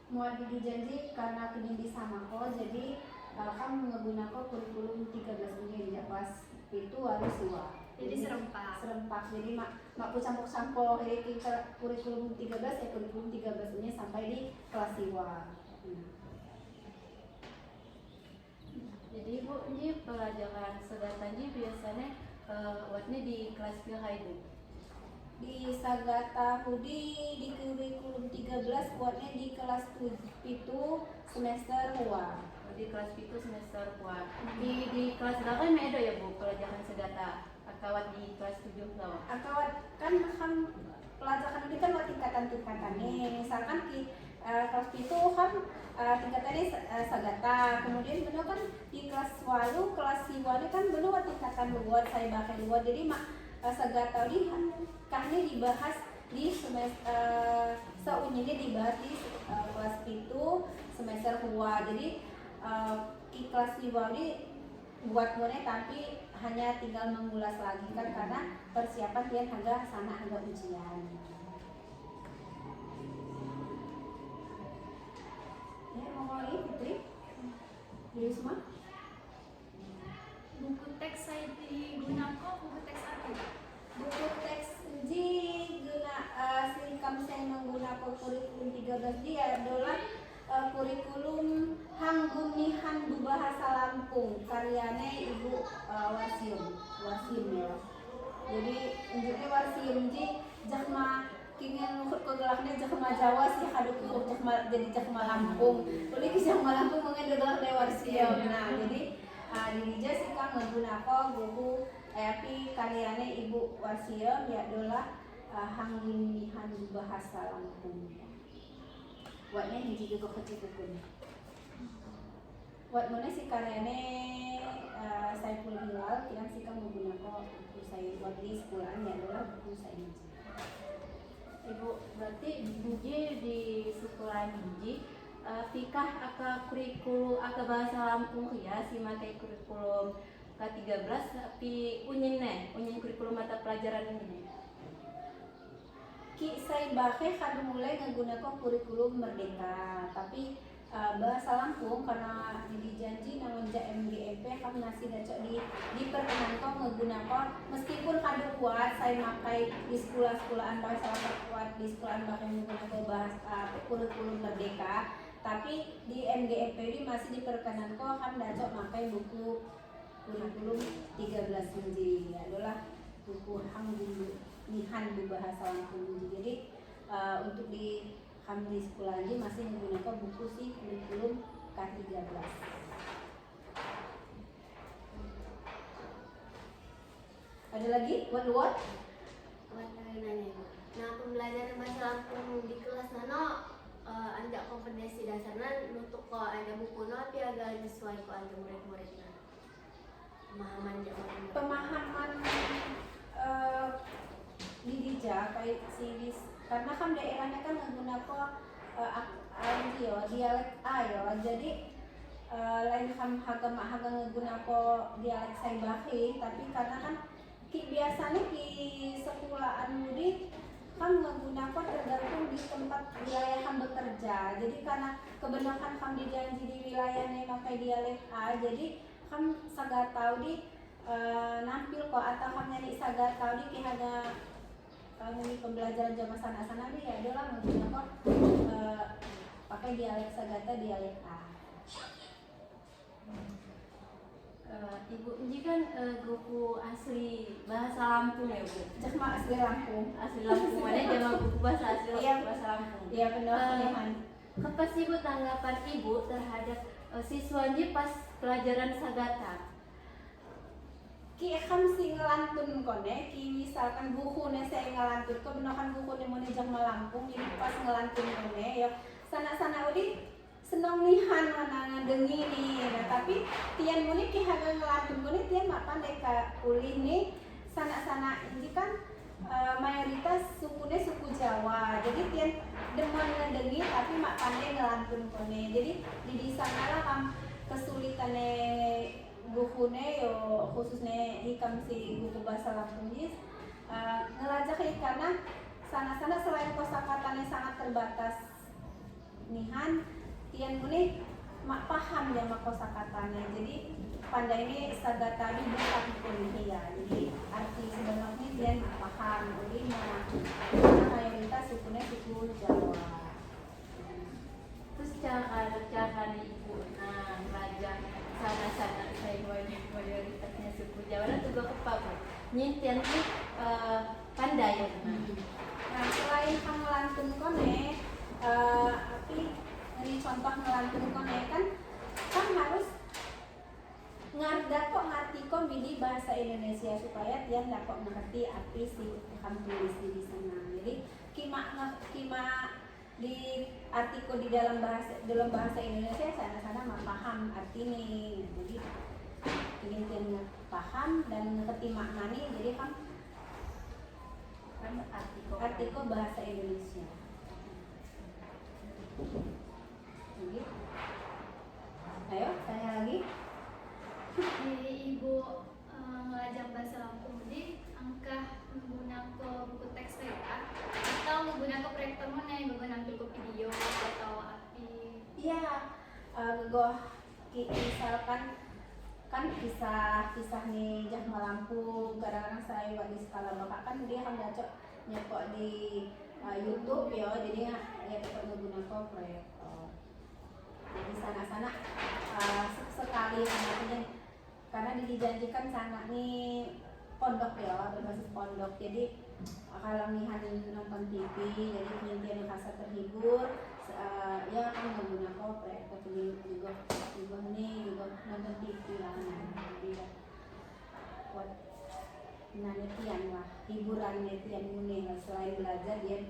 Mau dijanji karena kini bisa mako, jadi kan menggunakan kurikulum 13 ini di kelas itu harus dua. Jadi serempak. Jadi mak campur-campur dari kurikulum 13 ya kurikulum 13 ini sampai di kelas siwa. Jadi ibu ini pelajaran sedatan Ji biasanya buatnya di kelas pira ibu? Di Sagata Hudi di kurikulum 13 buatnya di kelas 7 itu semester 2. Di kelas itu semester kuat. Di kelas 8 ada ya bu pelajaran sedata akawat di kelas 7 lawan. Akawat kan pelajaran ini kan tingkatan-tingkatannya. Misalkan di kelas itu kan tingkatannya Sagata. Kemudian benar kan di kelas walu, kelas siwa ini kan benar tingkatan luar saya bakal luar. Jadi Sagata ini kahnya dibahas di semester seunyanya dibahas di kelas itu semester 2. Jadi di kelas siwa ini buat mulai tapi hanya tinggal mengulas lagi kan karena persiapan dia agak sana agak ujian. Ya ngomong lagi Fitri, jadi semua Buku teks saya digunakan buku teks apa? buku teks di guna Singkam saya menggunakan kurikulum 13 dia adalah kurikulum Hanggunihan Bahasa Lampung karyanya Ibu Wasium ya. Jadi unjuknya Wasium ji jakma kingin lukut kegelaknya jakma Jawa sih kaduk ikut jakma jadi jakma Lampung. Boleh ki jakma Lampung mengendegelak dari Wasium. Nah jadi dirija sih kan menggunakan buku api karyanya Ibu Wasium ya adalah Hanggunihan Bahasa Lampung. Buatnya hiji juga kecil bukunya. Buat mana si karyanya Saiful Hilal, kita sih kan menggunakan buku saya buat di sekolahan ya adalah buku saya. Ibu berarti Ji di sekolah Ji fikah aka kurikulum aka bahasa Lampung ya si makai kurikulum K13 tapi unyin kurikulum mata pelajaran ini. Ki saya bahkan kadu mulai menggunakan kurikulum merdeka, tapi bahasa Lampung karena dijanji nangonja MGMP kami nasi dacok diperkenankan menggunakan meskipun kada kuat saya makai di sekolah-sekolahan bahasa Lampung kuat di sekolahan bahkan menggunakan bahasa kurikulum merdeka, tapi di MGMP ini masih diperkenankan kami dacok makai buku kurikulum 13 menji adalah buku Nihan bahasa Lampung. Jadi untuk di kami di sekolah ini masih menggunakan buku si kurikulum K13. Ada lagi? What? nanya. Nah, pembelajaran bahasa Lampung di kelas nano anda kompetensi dasarnya nutuk kok ada buku no tapi agak sesuai kok ada murid-muridnya. Pemahaman di Dija kayak si karena kan daerahnya kan menggunakan dialek ayo, jadi lain kan haga menggunakan dialek Saibahi, tapi karena kan biasanya di sekolahan murid kan menggunakan tergantung di tempat wilayah kan bekerja, jadi karena kebanyakan kan dijanji di wilayahnya pakai dialek A, jadi kan saga tahu di nampil kok atau kan nyanyi saga tahu di hanya ini pembelajaran zaman sana-sana nih adalah menggunakan pakai dialek Sagata, dialek A. Ibu ini kan buku asli bahasa Lampung ya Bu? Cuma asli Lampung. Asli Lampung, mana zaman buku bahasa asli bahasa Lampung. Iya benar. Apa sih Bu tanggapan Ibu terhadap siswanya pas pelajaran Sagata? Ki kan si ngelantun kone, ki misalkan bukunya saya ngelantun, kebenaran bukunya mau nejang Lampung, jadi pas ngelantun kone, ya sana-sana udi senang nihan mana dengi nih, nah, tapi tian muni ki haga ngelantun kone, tian mak pandai ka uli nih, sana-sana ini kan mayoritas sukunya suku Jawa, jadi tian demen ngedengi tapi mak pandai ngelantun kone, jadi di sana lah kam kesulitannya bukunya yo khususnya hikam si buku bahasa Lampung ngelajak karena sana-sana selain kosakatanya sangat terbatas nihan tian muni mak paham ya mak kosakatanya, jadi pandai ini saga tadi bukan kuliah ya, jadi arti sebenarnya tian mak paham, jadi mayoritas sukunya suku Jawa. Terus cara Ibu belajar sana-sana saya mayoritasnya suku Jawa dan juga kepaku nyintian tuh pandai ya. Nah selain kamu ngelantun kone, ini contoh ngelantun kone kan harus ngerti kok di bahasa Indonesia supaya dia dapat mengerti arti si kamu tulis di sana. Jadi kima di artikel di dalam bahasa Indonesia sana-sana mah paham arti ini, jadi ingin paham dan ngerti maknanya, jadi kan artikel bahasa Indonesia. Jadi, ayo tanya lagi. Jadi Ibu ngajak bahasa Lampung di angka menggunakan buku teks saya atau menggunakan proyektor mana yang nampil ke video atau api? Iya, misalkan kan kisah nih Jah Lampung, kadang-kadang saya buat di skala bapak kan dia akan dacok nyepok di YouTube ya, jadi ya tetap menggunakan proyektor. Jadi sana-sana sekali artinya karena dijanjikan sana nih pondok ya, berbasis pondok, jadi kalau nihan nonton TV jadi penelitian yang rasa terhibur ya kan menggunakan proyektor juga nonton TV lah, jadi buat netian lah, hiburan netian mune selain belajar dia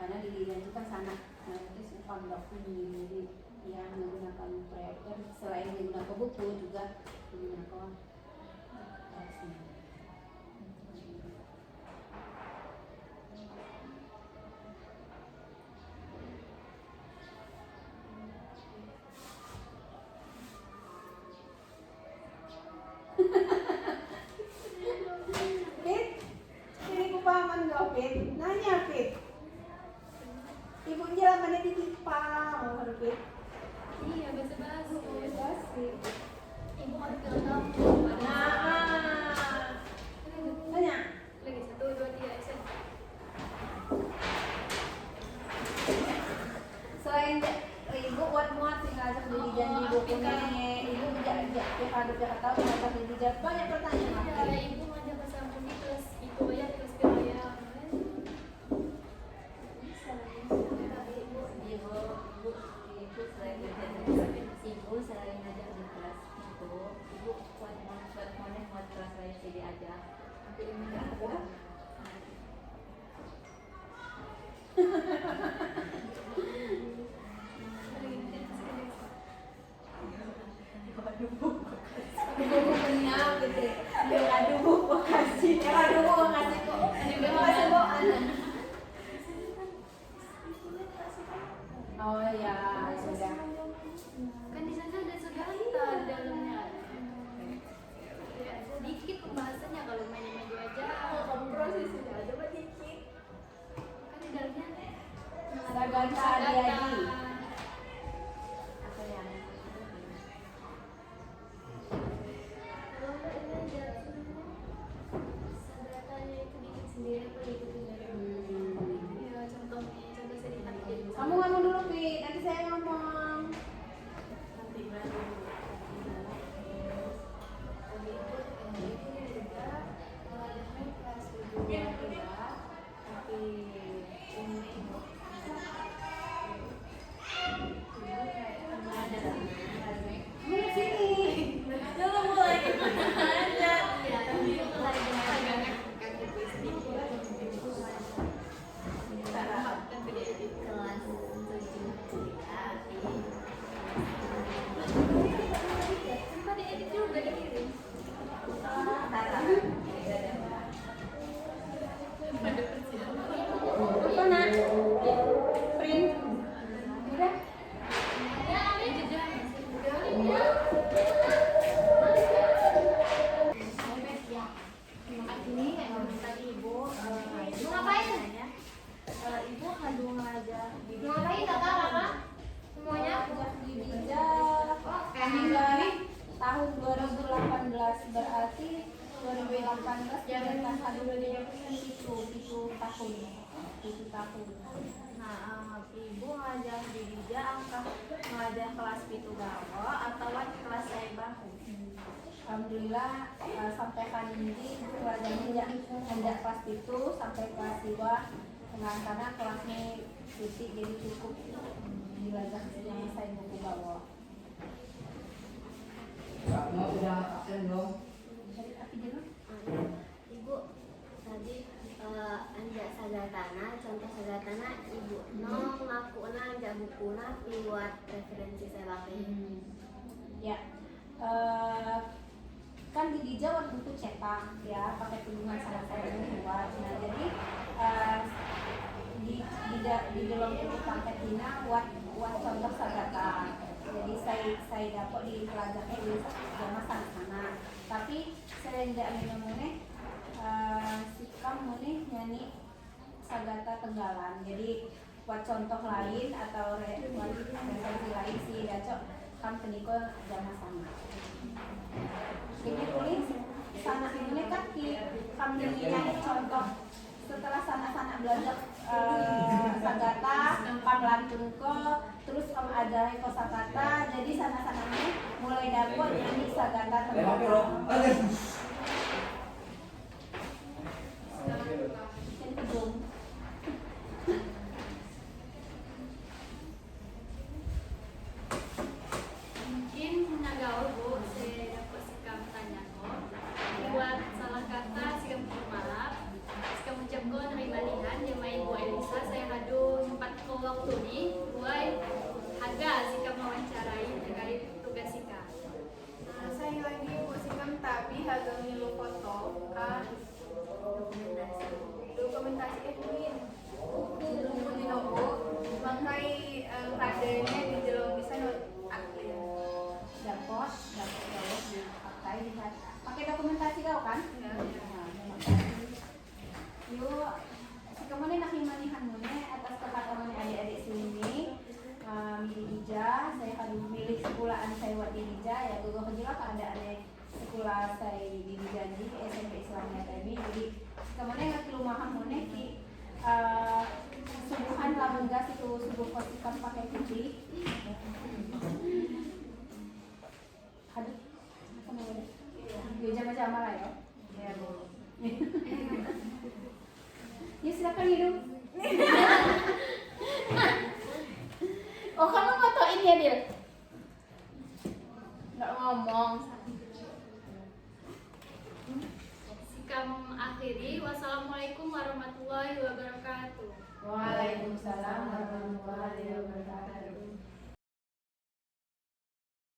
karena dijanjikan sana itu pondok ini, jadi ya menggunakan proyektor selain menggunakan buku juga menggunakan Fit, ini kupaman gak Fit? Nanya Fit. Ibu jalamannya ditipang. mau harus Iya, basa-basi. basi. Ibu harus bilang tahu. Nah, banyak. Lagi 1, 2, 3, action. Selain ibu buat muat sih ngajak jadi janji bukunya ibu bijak tiap ada tiap tahu ngajak jadi bijak banyak pertanyaan. Ya, ibu ngajak bahasa Lampung di kelas itu ya, kelas kebaya. Ibu selain ngajak di kelas itu, ibu buat monet buat kelas saya sih diajak. Nanti ini ada. Ibu punya gitu. Yang aduh makasih. Yang aduh makasih kok. Makasih kok anak. Oh ya sudah. Kan di sana ada segala di dalamnya. Ya, sedikit pembahasannya kalau main maju aja. Kamu prosesnya ada dikit. Kan di dalamnya Sagata Adiadi. Apa yang kalau ini aja sadatanya itu bikin sendiri aku ikutin dari ya contohnya contoh sedikit gitu. Kamu ngomong dulu Pi, nanti saya ngomong. nanti baru Mulai sini. Dulu mulai. Sempat diedit juga dikirim. Apa nak? Print. Udah. Edit juga. ini yang tadi ibu ngapain? ibu kandung aja di Ngapain kakak kakak? Semuanya di bijak. Kami tahun 2018 berarti 2018 jangan aduh itu tahun. nah ibu ngajak di Dija ngajak kelas pitu gawa atau kelas saya bahu Alhamdulillah sampai hari ini pelajarannya hendak kelas itu sampai kelas 2 karena kelasnya titik jadi cukup belajar yang saya buku bawa. Mau udah absen dong. ibu tadi anjak sagatana contoh sagatana ibu no ngakuna anjak bukuna buat referensi saya Ya, kan di Dija waktu itu cetak ya pakai tunjungan salah saya buat. Nah jadi di dalam buku Kampetina buat contoh sagata. Jadi saya dapat di pelajarnya di zaman sana. Tapi saya tidak menemui sikam muni nyanyi sagata Tenggalan. Jadi buat contoh lain atau referensi lain sih dacok kan peniko zaman sana. Ini tulis sana ini kan kami nyanyi contoh setelah sana belajar sagata panglantun ko terus kamu ajarin kosakata jadi sana ini mulai dapat nyanyi sagata Tenggalan. Ini belum. Mungkin nagaul bu, saya dapat sikap tanya kok. Buat salah kata sikap bermalap, sikap ucap ko nerima lihan, dia main Bu Elisa, saya hadu 4 ko waktu ini, buat harga sikap mewawancarai terkait tugas sikap. Saya lagi buat sikam tapi harga ngilu foto kan dokumentasi admin nunggu di nopo makai kadenya di jelong bisa aktif Dapat dipakai pakai dokumentasi kau kan? Yuk, si kemudian nak himanihan atas kepakaman adik-adik sini, ulah saya dijanji ke SMP Islamnya tadi. Jadi kemana nggak rumah mana ki subuhan lamun gas itu subuh kosikan pakai putih. Aduh, ya jama-jama lah ya. Ya boleh. Ya silakan hidup. Oh kamu fotoin ya Dil? Nggak ngomong. Sikam akhiri. Wassalamualaikum warahmatullahi wabarakatuh. Waalaikumsalam warahmatullahi wabarakatuh.